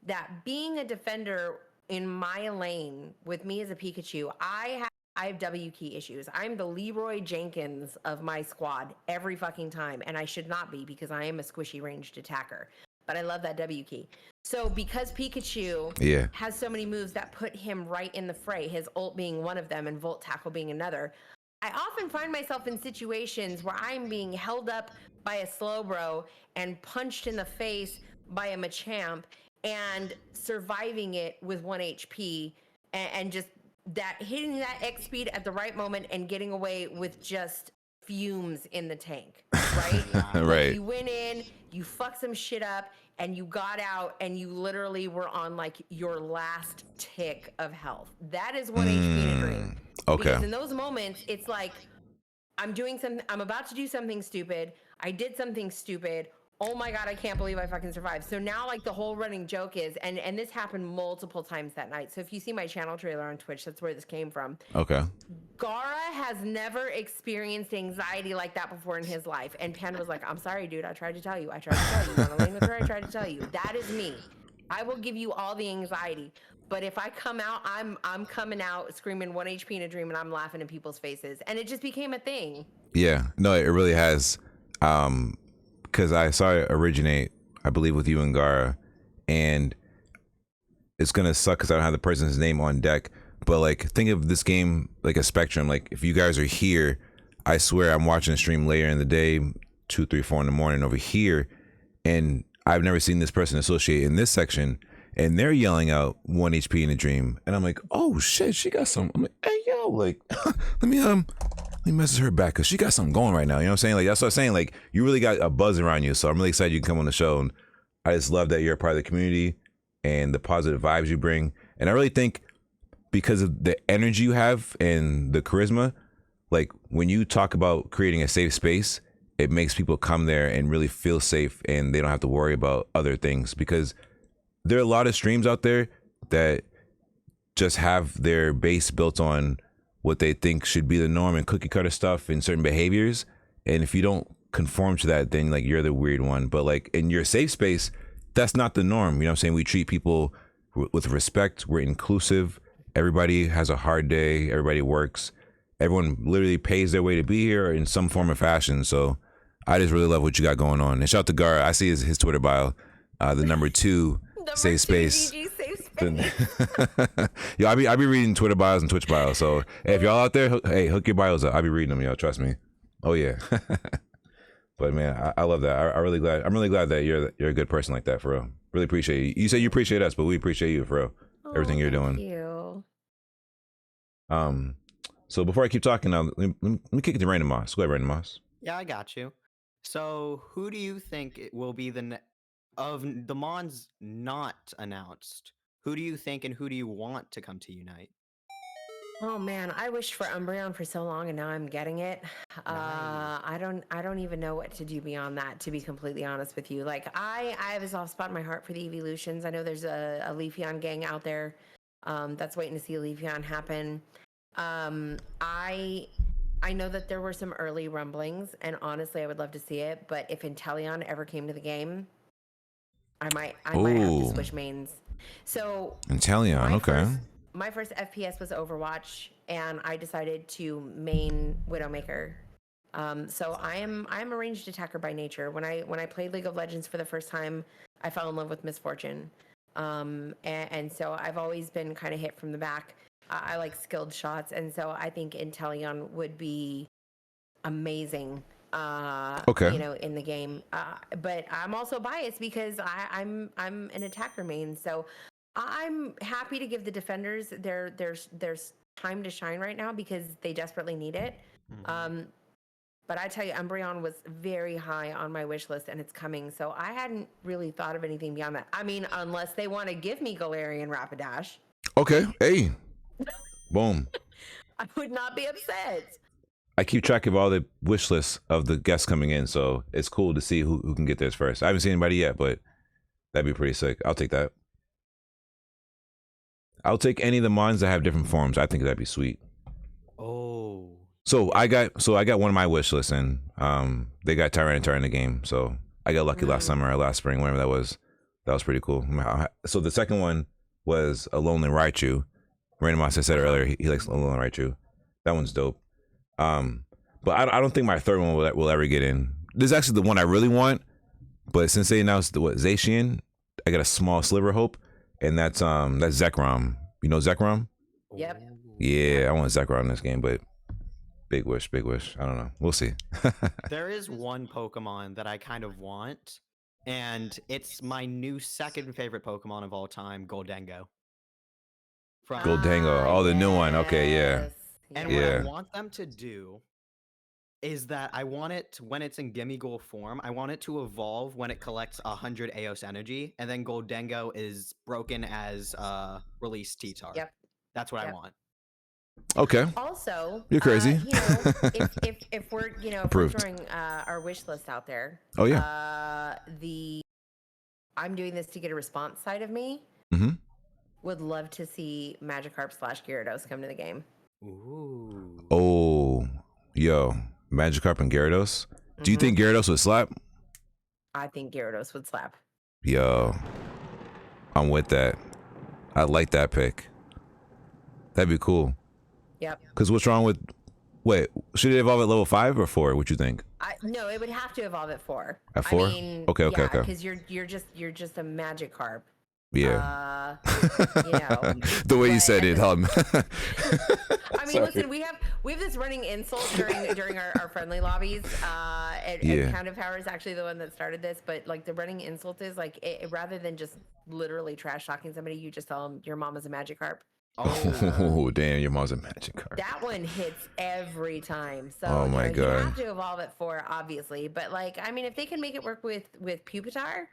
that being a defender in my lane with me as a Pikachu, I have W key issues. I'm the Leroy Jenkins of my squad every fucking time, and I should not be because I am a squishy ranged attacker. But I love that W key. So because Pikachu has so many moves that put him right in the fray, his ult being one of them and Volt Tackle being another, I often find myself in situations where I'm being held up by a Slowbro and punched in the face by a Machamp and surviving it with 1 HP and just that hitting that X speed at the right moment and getting away with just fumes in the tank, right? Right. You went in, you fucked some shit up, and you got out, and you literally were on like your last tick of health. That is 1 HP in a dream. Okay. Because in those moments, it's like I'm doing something. I'm about to do something stupid. I did something stupid. Oh my god, I can't believe I fucking survived. So now like the whole running joke is, and this happened multiple times that night. So if you see my channel trailer on Twitch, that's where this came from. Okay. Gara has never experienced anxiety like that before in his life. And Panda was like, I'm sorry, dude. I tried to tell you. I tried to tell you. You want to lane with her? I tried to tell you. That is me. I will give you all the anxiety. But if I come out, I'm coming out screaming 1 HP in a dream and I'm laughing in people's faces. And it just became a thing. Yeah. No, it really has. Because I saw it originate, I believe, with you and Gara, and it's gonna suck because I don't have the person's name on deck. But like, think of this game like a spectrum. Like, if you guys are here, I swear I'm watching a stream later in the day, 2, 3, 4 in the morning over here, and I've never seen this person associate in this section, and they're yelling out 1 HP in a dream, and I'm like, oh shit, she got some. I'm like, hey yo, like, let me message her back because she got something going right now. You know what I'm saying? Like, that's what I'm saying. Like, you really got a buzz around you. So I'm really excited you can come on the show. And I just love that you're a part of the community and the positive vibes you bring. And I really think because of the energy you have and the charisma, like when you talk about creating a safe space, it makes people come there and really feel safe and they don't have to worry about other things, because there are a lot of streams out there that just have their base built on what they think should be the norm and cookie cutter stuff and certain behaviors. And if you don't conform to that, then like you're the weird one. But like in your safe space, that's not the norm. You know what I'm saying? We treat people with respect. We're inclusive. Everybody has a hard day. Everybody works. Everyone literally pays their way to be here in some form or fashion. So I just really love what you got going on. And shout out to Gara. I see his Twitter bio, the number 2 safe space. GG safe space. Yo, I be reading Twitter bios and Twitch bios. So hey, if y'all out there, hey, hook your bios up. I be reading them, y'all. Trust me. Oh yeah. But man, I love that. I'm really glad that you're a good person like that, for real. Really appreciate you. You say you appreciate us, but we appreciate you, for real. Everything you're doing. Thank you. So before I keep talking, now let me kick it to Random Moss. Go ahead, Random Moss. Yeah, I got you. So, who do you think it will be of the Mons not announced? Who do you think and who do you want to come to Unite? Oh man, I wished for Umbreon for so long, and now I'm getting it. Nice. I don't even know what to do beyond that, to be completely honest with you. Like I have a soft spot in my heart for the evolutions. I know there's a Leafeon gang out there that's waiting to see a Leafeon happen. I know that there were some early rumblings, and honestly, I would love to see it. But if Inteleon ever came to the game, I might have to switch mains. So Inteleon, okay. My first FPS was Overwatch, and I decided to main Widowmaker. So I am a ranged attacker by nature. When I played League of Legends for the first time, I fell in love with Miss Fortune, and so I've always been kind of hit from the back. I like skilled shots, and so I think Inteleon would be amazing. Okay. You know, in the game. But I'm also biased because I'm an attacker main, so I'm happy to give the defenders there's time to shine right now because they desperately need it. Mhm. But I tell you, Umbreon was very high on my wish list, and it's coming. So I hadn't really thought of anything beyond that. I mean, unless they want to give me Galarian Rapidash. Okay. Hey. Boom. I would not be upset. I keep track of all the wish lists of the guests coming in, so it's cool to see who can get theirs first. I haven't seen anybody yet, but that'd be pretty sick. I'll take that. I'll take any of the mons that have different forms. I think that'd be sweet. Oh. So I got one of my wish lists, and they got Tyranitar in the game. So I got lucky last summer or last spring, whatever that was. That was pretty cool. So the second one was a Lonely Raichu. Random Moss, I said earlier, he likes Lonely Raichu. That one's dope. But I don't think my third one will ever get in. This is actually the one I really want, but since they announced Zacian, I got a small sliver of hope, and that's Zekrom. You know Zekrom? Yep. Yeah, I want Zekrom in this game, but big wish. I don't know. We'll see. There is one Pokemon that I kind of want, and it's my new second favorite Pokemon of all time, Goldengo. From Goldengo. Oh, the new one. Okay, yeah. Yes. And what I want them to do is that I want it, when it's in Gimmighoul form, I want it to evolve when it collects 100 Eos energy, and then Goldengo is broken as release T-Tar. Yep. That's what I Yep. want. Okay. Also, You're crazy. you know, if we're if we're Approved. throwing our wish list out there, Oh yeah. the I'm doing this to get a response side of me Mm-hmm. would love to see Magikarp / Gyarados come to the game. Ooh. Oh, yo, Magikarp and Gyarados. Do you think Gyarados would slap? I think Gyarados would slap. Yo, I'm with that. I like that pick. That'd be cool. Yep. Cause what's wrong with? Wait, should it evolve at level 5 or 4? What you think? No, it would have to evolve at 4. At 4? I mean, Okay. Because you're just a Magikarp. Yeah. You know, The way you said it, I mean, Sorry. listen, we have this running insult during our friendly lobbies. And Count of Power is actually the one that started this, but like the running insult is like rather than just literally trash talking somebody, you just tell them your mom is a Magikarp. Oh damn! Your mom's a Magikarp. That one hits every time. So Oh my you God. have to evolve at 4, obviously. But like, I mean, if they can make it work with Pupitar,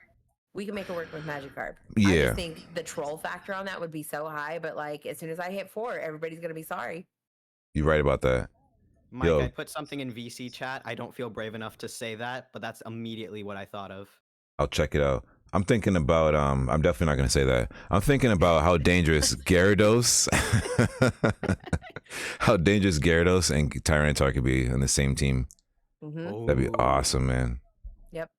we can make it work with Magikarp. I Yeah. just think the troll factor on that would be so high. But like, as soon as I hit 4, everybody's gonna be sorry. You're right about that. Mike, Yo. I put something in VC chat. I don't feel brave enough to say that, but that's immediately what I thought of. I'll check it out. I'm thinking about I'm definitely not gonna say that. I'm thinking about how dangerous Gyarados and Tyranitar could be on the same team. That'd be awesome, man. Yep.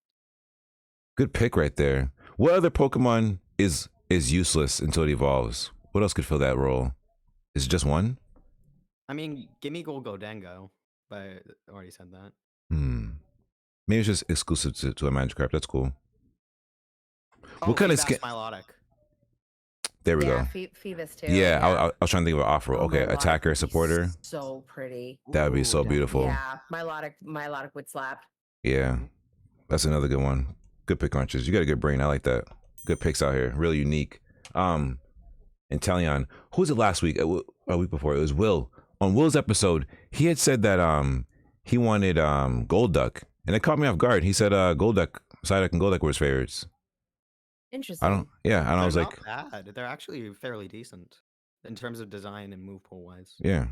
Good pick right there. What other Pokemon is useless until it evolves? What else could fill that role? Is it just one? I mean, gimme Golgodango, but I already said that. Maybe it's just exclusive to a Magikarp. That's cool. Oh, What kind of Feebas skin? Milotic. There we Yeah, go. Phoebus too. Yeah, I was trying to think of an offer. Oh, Okay, Milotic attacker, would be supporter. So pretty. That would be so beautiful. Yeah, Milotic would slap. Yeah, that's another good one. Good pick, Crunches. You got a good brain. I like that. Good picks out here. Really unique. And Talion, who was it last week? A week before? It was Will. On Will's episode, he had said that he wanted Golduck, and it caught me off guard. He said Golduck, Psyduck, and Golduck were his favorites. Interesting. And I was They're like, not bad. They're actually fairly decent in terms of design and move pool wise. yeah.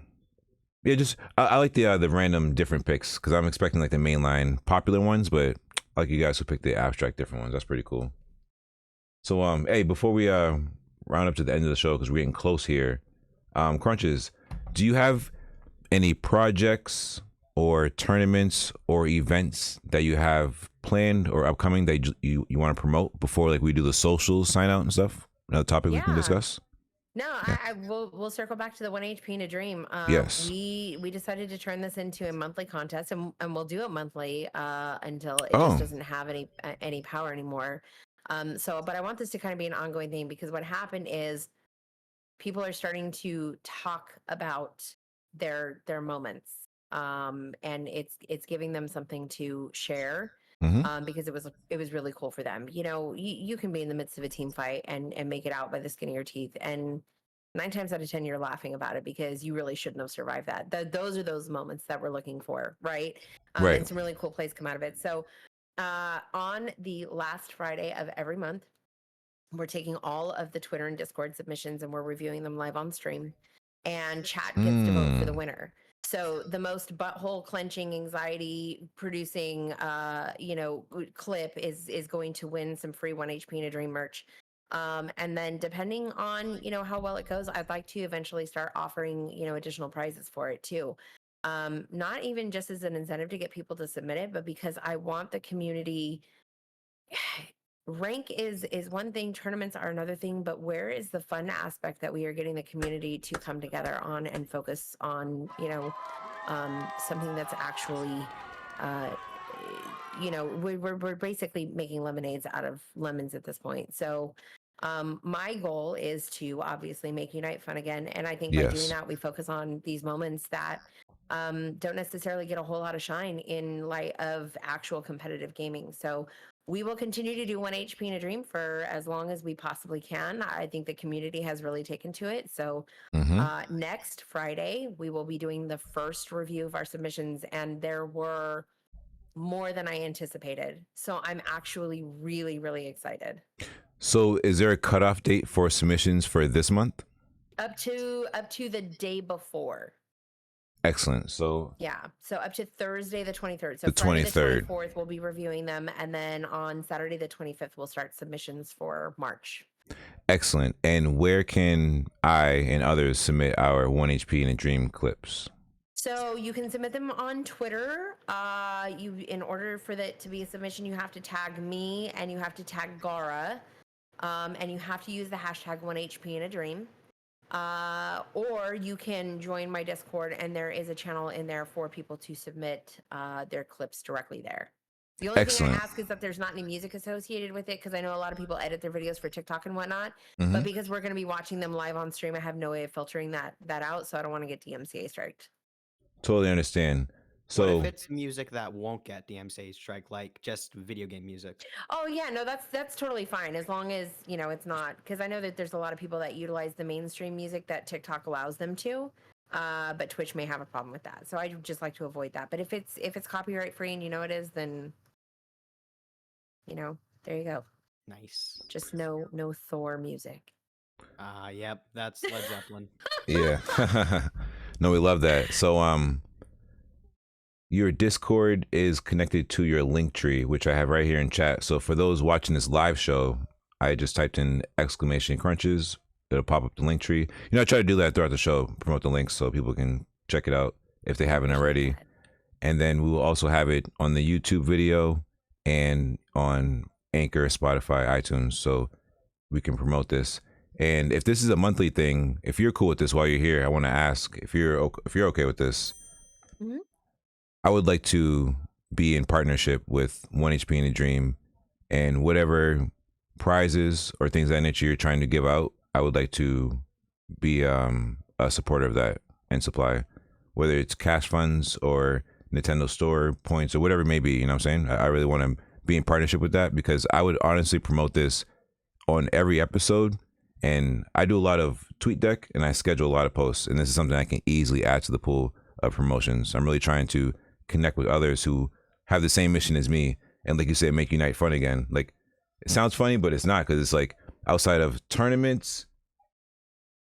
Just I like the random different picks because I'm expecting like the mainline popular ones, but I like you guys who picked the abstract different ones. That's pretty cool. So hey, before we round up to the end of the show because we're getting close here, Crunches, do you have any projects or tournaments or events that you have planned or upcoming that you want to promote before like we do the socials sign out and stuff? Another topic we can discuss. No, we'll circle back to the 1 HP in a dream. Yes. We decided to turn this into a monthly contest, and we'll do it monthly until it just doesn't have any power anymore. But I want this to kind of be an ongoing thing because what happened is people are starting to talk about their moments, and it's giving them something to share. Because it was really cool for them. You know, you can be in the midst of a team fight and make it out by the skin of your teeth, and 9 times out of 10 you're laughing about it because you really shouldn't have survived that. Those are those moments that we're looking for, right? Right. And some really cool plays come out of it. So on the last Friday of every month, we're taking all of the Twitter and Discord submissions and we're reviewing them live on stream, and chat gets to vote for the winner. So the most butthole clenching, anxiety producing, clip is going to win some free 1 HP in a dream merch. And then depending on, how well it goes, I'd like to eventually start offering, additional prizes for it too. Not even just as an incentive to get people to submit it, but because I want the community. Rank is one thing, tournaments are another thing, but where is the fun aspect that we are getting the community to come together on and focus on, something that's actually, we're basically making lemonades out of lemons at this point. So my goal is to obviously make Unite fun again. And I think by doing that, we focus on these moments that don't necessarily get a whole lot of shine in light of actual competitive gaming. So we will continue to do 1 HP in a dream for as long as we possibly can. I think the community has really taken to it. So next Friday, we will be doing the first review of our submissions, and there were more than I anticipated. So I'm actually really, really excited. So is there a cutoff date for submissions for this month? Up to the day before. Excellent. So Yeah. So up to Thursday the 23rd. So the Friday the 23rd. 24th we'll be reviewing them, and then on Saturday the 25th we'll start submissions for March. Excellent. And where can I and others submit our 1 HP in a Dream clips? So you can submit them on Twitter. In order for that to be a submission, you have to tag me and you have to tag Gara, and you have to use the hashtag 1HP in a Dream. Or you can join my Discord, and there is a channel in there for people to submit their clips directly there. The only thing I ask is that there's not any music associated with it, because I know a lot of people edit their videos for TikTok and whatnot. Mm-hmm. But because we're going to be watching them live on stream, I have no way of filtering that out, so I don't want to get DMCA striked. Totally understand. So what if it's music that won't get DMCA strike, like just video game music? Oh yeah, no, that's totally fine, as long as it's not, because I know that there's a lot of people that utilize the mainstream music that TikTok allows them to, but Twitch may have a problem with that. So I just like to avoid that. But if it's copyright free and it is, then there you go. Nice. Just no Thor music. Yep, that's Led Zeppelin. Yeah. No, we love that. So your Discord is connected to your link tree, which I have right here in chat. So for those watching this live show, I just typed in !crunches. It'll pop up the link tree. I try to do that throughout the show, promote the links so people can check it out if they haven't already. And then we will also have it on the YouTube video and on Anchor, Spotify, iTunes, so we can promote this. And if this is a monthly thing, if you're cool with this while you're here, I want to ask if you're okay with this. Mm-hmm. I would like to be in partnership with 1 HP in a Dream, and whatever prizes or things of that nature you're trying to give out, I would like to be a supporter of that and supply, whether it's cash funds or Nintendo Store points or whatever it may be. You know what I'm saying? I really want to be in partnership with that, because I would honestly promote this on every episode. And I do a lot of TweetDeck and I schedule a lot of posts, and this is something I can easily add to the pool of promotions. I'm really trying to connect with others who have the same mission as me, and like you said, make Unite fun again. Like, it sounds funny, but it's not, because it's like outside of tournaments,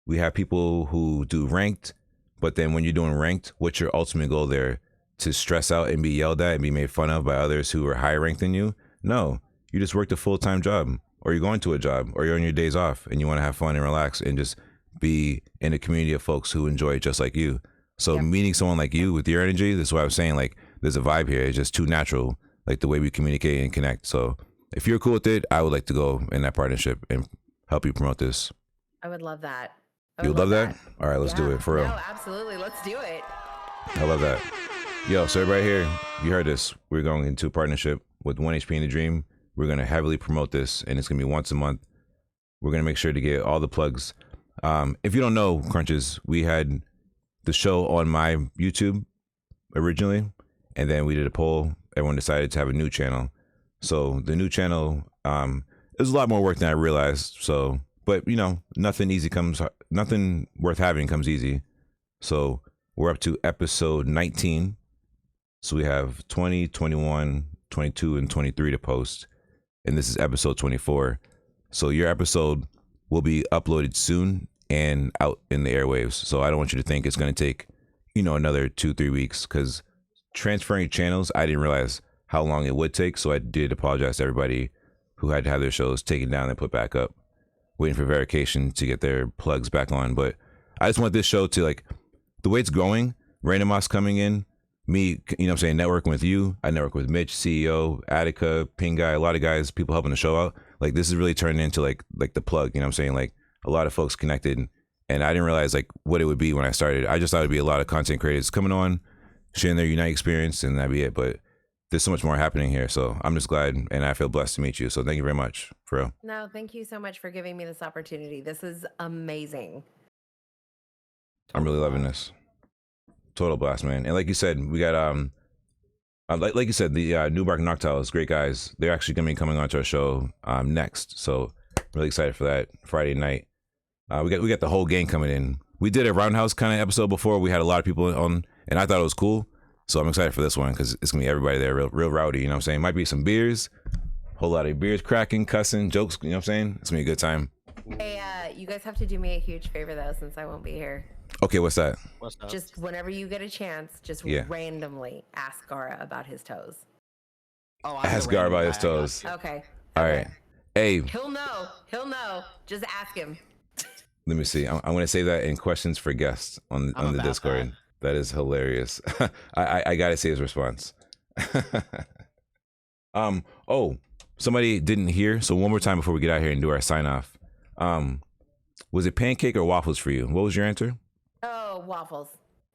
we have people who do ranked, but then when you're doing ranked, what's your ultimate goal there? To stress out and be yelled at and be made fun of by others who are higher ranked than you? No, you just worked a full-time job, or you're going to a job, or you're on your days off and you want to have fun and relax and just be in a community of folks who enjoy it just like you. So meeting someone like you with your energy, this is what I was saying, like, there's a vibe here. It's just too natural, like the way we communicate and connect. So if you're cool with it, I would like to go in that partnership and help you promote this. I would love that. You would love that? All right, let's do it, for real. No, absolutely. Let's do it. I love that. Yo, so everybody here, you heard this. We're going into a partnership with 1 HP in a Dream. We're going to heavily promote this, and it's going to be once a month. We're going to make sure to get all the plugs. If you don't know, Crunches, we had the show on my YouTube originally, and then we did a poll. Everyone decided to have a new channel. So the new channel, it was a lot more work than I realized. So, but nothing worth having comes easy. So we're up to episode 19. So we have 20, 21, 22, and 23 to post. And this is episode 24. So your episode will be uploaded soon and out in the airwaves. So I don't want you to think it's going to take, another 2-3 weeks, because transferring channels, I didn't realize how long it would take. So I did apologize to everybody who had to have their shows taken down and put back up, waiting for verification to get their plugs back on. But I just want this show to, like, the way it's going, Random Moss coming in, me, networking with you. I network with Mitch, CEO, Attica, Ping Guy, a lot of guys, people helping the show out. Like, this is really turning into like the plug, like a lot of folks connected. And I didn't realize like what it would be when I started. I just thought it'd be a lot of content creators coming on, sharing their Unite experience, and that'd be it. But there's so much more happening here. So I'm just glad, and I feel blessed to meet you. So thank you very much, for real. No, thank you so much for giving me this opportunity. This is amazing. I'm really loving this. Total blast, man. And like you said, we got like you said, the New Bark Noctiles, great guys. They're actually gonna be coming onto our show next. So really excited for that Friday night. We got the whole gang coming in. We did a Roundhouse kind of episode before. We had a lot of people on, and I thought it was cool. So I'm excited for this one, because it's gonna be everybody there, real rowdy. You know what I'm saying? Might be some beers, whole lot of beers cracking, cussing, jokes. You know what I'm saying? It's gonna be a good time. Hey, you guys have to do me a huge favor though, since I won't be here. Okay, what's that? What's up? Just whenever you get a chance, just Yeah. randomly ask Gara about his toes. Oh, Ask Gar about his toes. Okay. All okay. right. Hey, He'll know. He'll know. Just ask him. let me see. I'm going to say that in questions for guests on I'm the about Discord. That is hilarious. I got to see his response. Oh, somebody didn't hear. So one more time before we get out here and do our sign off. Was it pancake or waffles for you? What was your answer? Oh, waffles.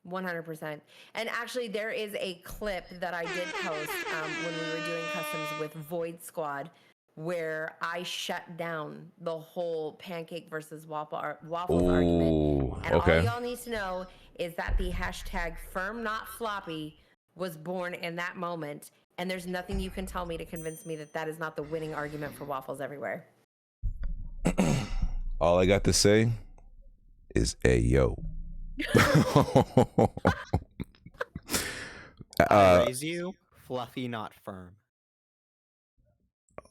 100%. And actually, there is a clip that I did post when we were doing customs with Void Squad where I shut down the whole pancake versus waffles argument. And okay. all y'all need to know is that the hashtag firm not floppy was born in that moment. And there's nothing you can tell me to convince me that that is not the winning argument for waffles everywhere. All I got to say is, hey, yo. I raise you, fluffy, not firm.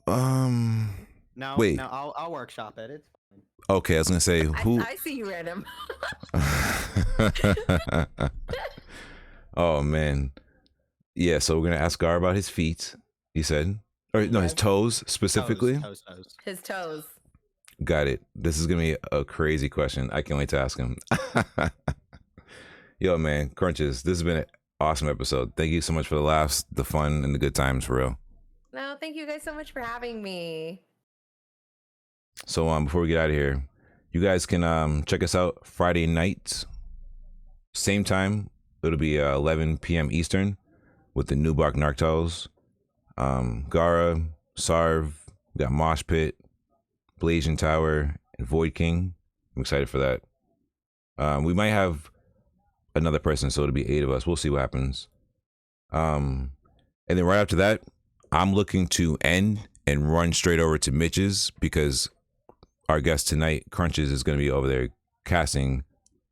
No, wait. no, I'll workshop it. It's fine. Okay, I was gonna say who. I see you, random. Oh man, yeah. So we're gonna ask Gar about his feet. You said, or no, his toes specifically. Toes. His toes. Got it. This is gonna be a crazy question. I can't wait to ask him. Yo, man, Crunches, this has been an awesome episode. Thank you so much for the laughs, the fun, and the good times, for real. No, thank you guys so much for having me. So before we get out of here, you guys can check us out Friday night, same time. It'll be 11 p.m. Eastern with the New Bark Narctals. Gara, Sarv, we got Mosh Pit, Blasian Tower, and Void King. I'm excited for that. We might have another person, so it'll be 8 of us. We'll see what happens. And then right after that, I'm looking to end and run straight over to Mitch's because our guest tonight, Crunches, is going to be over there casting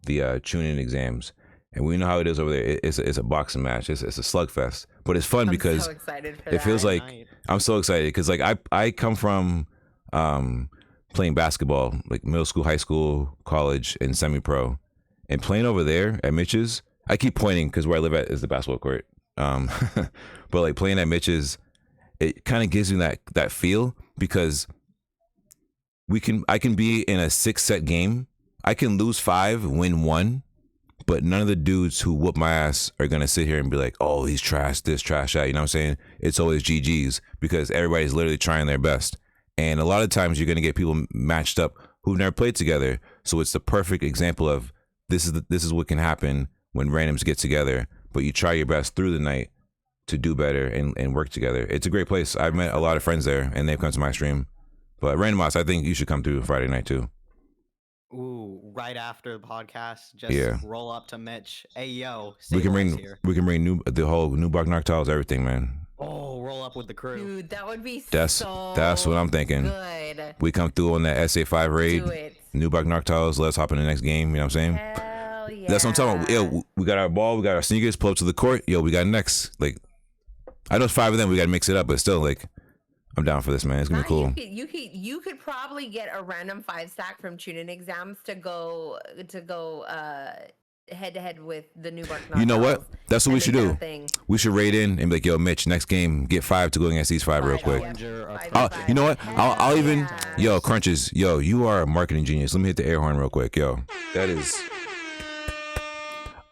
the tune-in exams. And we know how it is over there. It's a boxing match. It's a slugfest, but it's fun because so excited for it feels like I'm so excited because like I come from playing basketball, like middle school, high school, college, and semi-pro, and playing over there at Mitch's. I keep pointing because where I live at is the basketball court. But like playing at Mitch's, it kind of gives me that feel because I can be in a 6-set game. I can lose 5, win 1. But none of the dudes who whoop my ass are going to sit here and be like, oh, he's trash this, trash that. You know what I'm saying? It's always GG's because everybody's literally trying their best. And a lot of times you're going to get people matched up who've never played together. So it's the perfect example of this is what can happen when randoms get together. But you try your best through the night to do better and work together. It's a great place. I've met a lot of friends there and they've come to my stream. But Randomouse, I think you should come through Friday night too. Ooh, right after the podcast, just roll up to Mitch. Hey yo, we can bring the whole New Bark Noctiles, everything, man. Oh, roll up with the crew. Dude, that would be that's what I'm thinking. Good. We come through on that SA5 raid. Do it. New Bark Noctiles, let's hop in the next game, you know what I'm saying? Hell yeah. That's what I'm talking about. Yo, we got our ball, we got our sneakers, pull up to the court. Yo, we got next. Like, I know it's 5 of them, we gotta mix it up, but still, like, I'm down for this, man. It's gonna be cool. You could probably get a random 5-stack from tune-in exams to go head to head with the New Bark. You know what? That's what we should do. We should raid in and be like, yo, Mitch, next game, get 5 to go against these 5 real quick. You know what? I'll even, yo, Crunches, yo, you are a marketing genius. Let me hit the air horn real quick, yo. That is.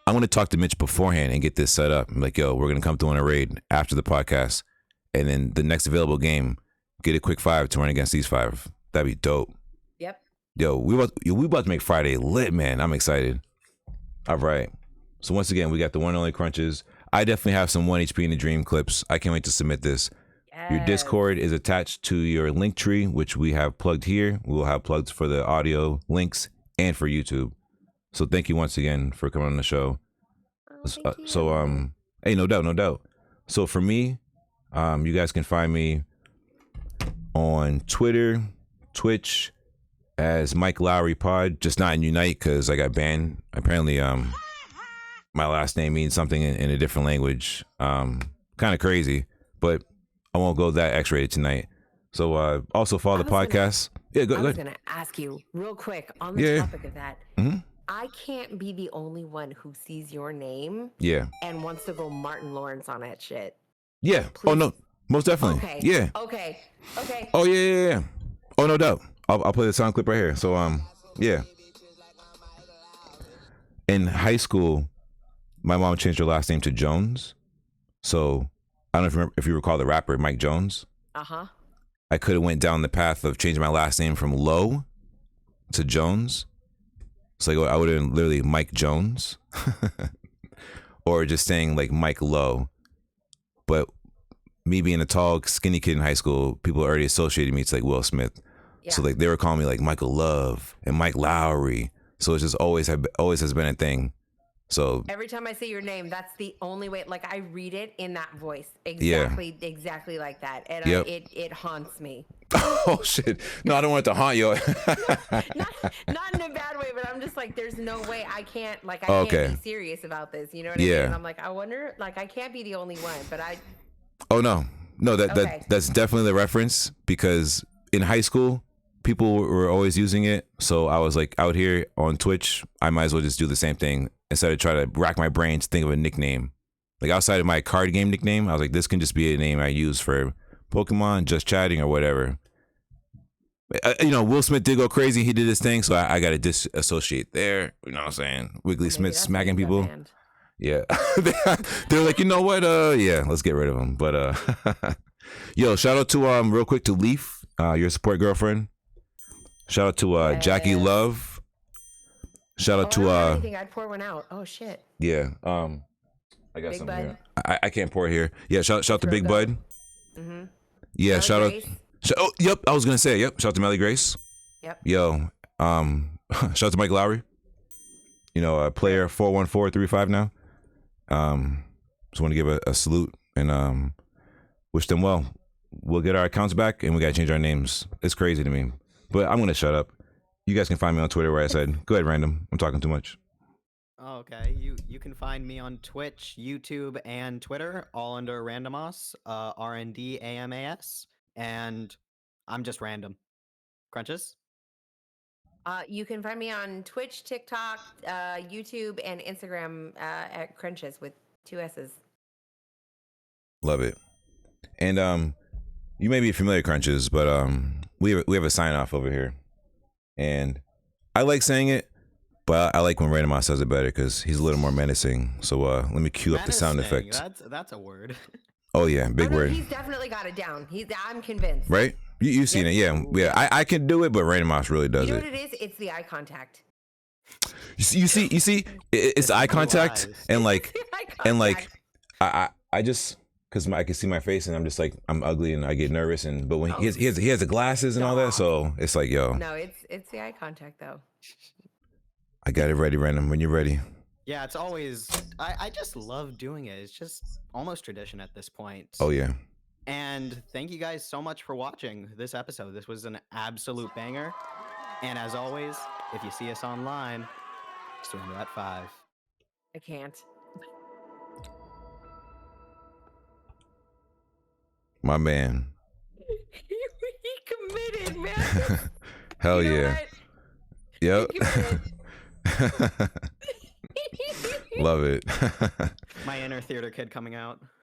I'm gonna talk to Mitch beforehand and get this set up. I'm like, yo, we're gonna come through on a raid after the podcast. And then the next available game, get a quick 5 to run against these 5. That'd be dope. Yep. Yo, we about to make Friday lit, man. I'm excited. All right. So once again, we got the one and only Crunches. I definitely have some 1 HP in the Dream clips. I can't wait to submit this. Yes. Your Discord is attached to your link tree, which we have plugged here. We will have plugs for the audio links and for YouTube. So thank you once again for coming on the show. Hey, no doubt. So for me, you guys can find me on Twitter, Twitch as Mike Lowry Pod, just not in Unite because I got banned. Apparently, my last name means something in a different language. Kind of crazy, but I won't go that X-rated tonight. So also follow the podcast. Yeah, go I was ahead. gonna ask you real quick on the Yeah. topic of that. Hmm. I can't be the only one who sees your name Yeah. and wants to go Martin Lawrence on that shit. Yeah. Oh Please. no, most definitely. Okay. Yeah. Okay. Okay. Oh yeah. Oh no doubt. I'll play the sound clip right here. So yeah. In high school, my mom changed her last name to Jones. So I don't know if you recall the rapper Mike Jones. Uh-huh. I could have went down the path of changing my last name from Lowe to Jones. So I would have been literally Mike Jones, or just saying like Mike Lowe. But me being a tall, skinny kid in high school, people already associated me to like Will Smith. Yeah. So like they were calling me like Michael Love and Mike Lowry. So it's just always has been a thing. So Every time I say your name, that's the only way. Like I read it in that voice, Yeah. exactly like that, and Yep. it haunts me. oh shit, no, I don't want it to haunt you. Not in a bad way, but I'm just like, there's no way I can't Okay. be serious about this. You know what I Yeah. mean? And I'm like, I wonder, like I can't be the only one, but Oh no, Okay. that's definitely the reference, because in high school people were always using it. So I was like, out here on Twitch, I might as well just do the same thing instead of try to rack my brain to think of a nickname. Like outside of my card game nickname, I was like, this can just be a name I use for Pokemon, just chatting or whatever. Will Smith did go crazy. He did his thing, so I got to disassociate there. You know what I'm saying? Wiggly maybe Smith that's smacking why you got people. banned. Yeah. They're like, you know what? Yeah, let's get rid of him. But yo, shout out to real quick to Leaf, your support girlfriend. Shout out to Jackie Yes. Love. Shout out I don't have to anything. I'd pour one out. Oh shit. yeah. I got Big some Bud. here. I can't pour it here. Yeah, shout out to Big Trogo. Bud. Mm-hmm. Yeah, shout out. Grace. Oh, yep. I was gonna say, yep. Shout out to Melly Grace. Yep. Yo, shout out to Mike Lowry. Player 41435 now. Just want to give a salute and wish them well. We'll get our accounts back and we gotta change our names. It's crazy to me, but I'm gonna shut up. You guys can find me on Twitter where I said, go ahead, random. I'm talking too much. Okay, you can find me on Twitch, YouTube, and Twitter, all under Randomas, RNDAMAS, and I'm just random. Crunches? You can find me on Twitch, TikTok, YouTube, and Instagram at CRUNCHESS with 2 S's. Love it. And you may be familiar, Crunches, but we have a sign off over here, and I like saying it, but I like when Random says it better because he's a little more menacing. So let me cue up the sound Menacing, effect. That's a word. Oh yeah, big no, word, He's definitely got it down. I'm convinced. right? You've seen Yep. it, yeah. I can do it, but Random really does You know it. what it is? It's the eye contact. You see, it's eye blue contact eyes. and like The eye and like contact. I just because I can see my face and I'm just like I'm ugly and I get nervous but when he has the glasses and all that, so it's like yo, No, it's the eye contact though. I got it ready, Random. When you're ready. Yeah, it's always. I just love doing it. It's just almost tradition at this point. Oh yeah, And thank you guys so much for watching this episode. This was an absolute banger. And as always, if you see us online, surrender at 5. I can't. my man. He committed, man. Hell You know yeah. what? Yep. He committed. Love it. My inner theater kid coming out.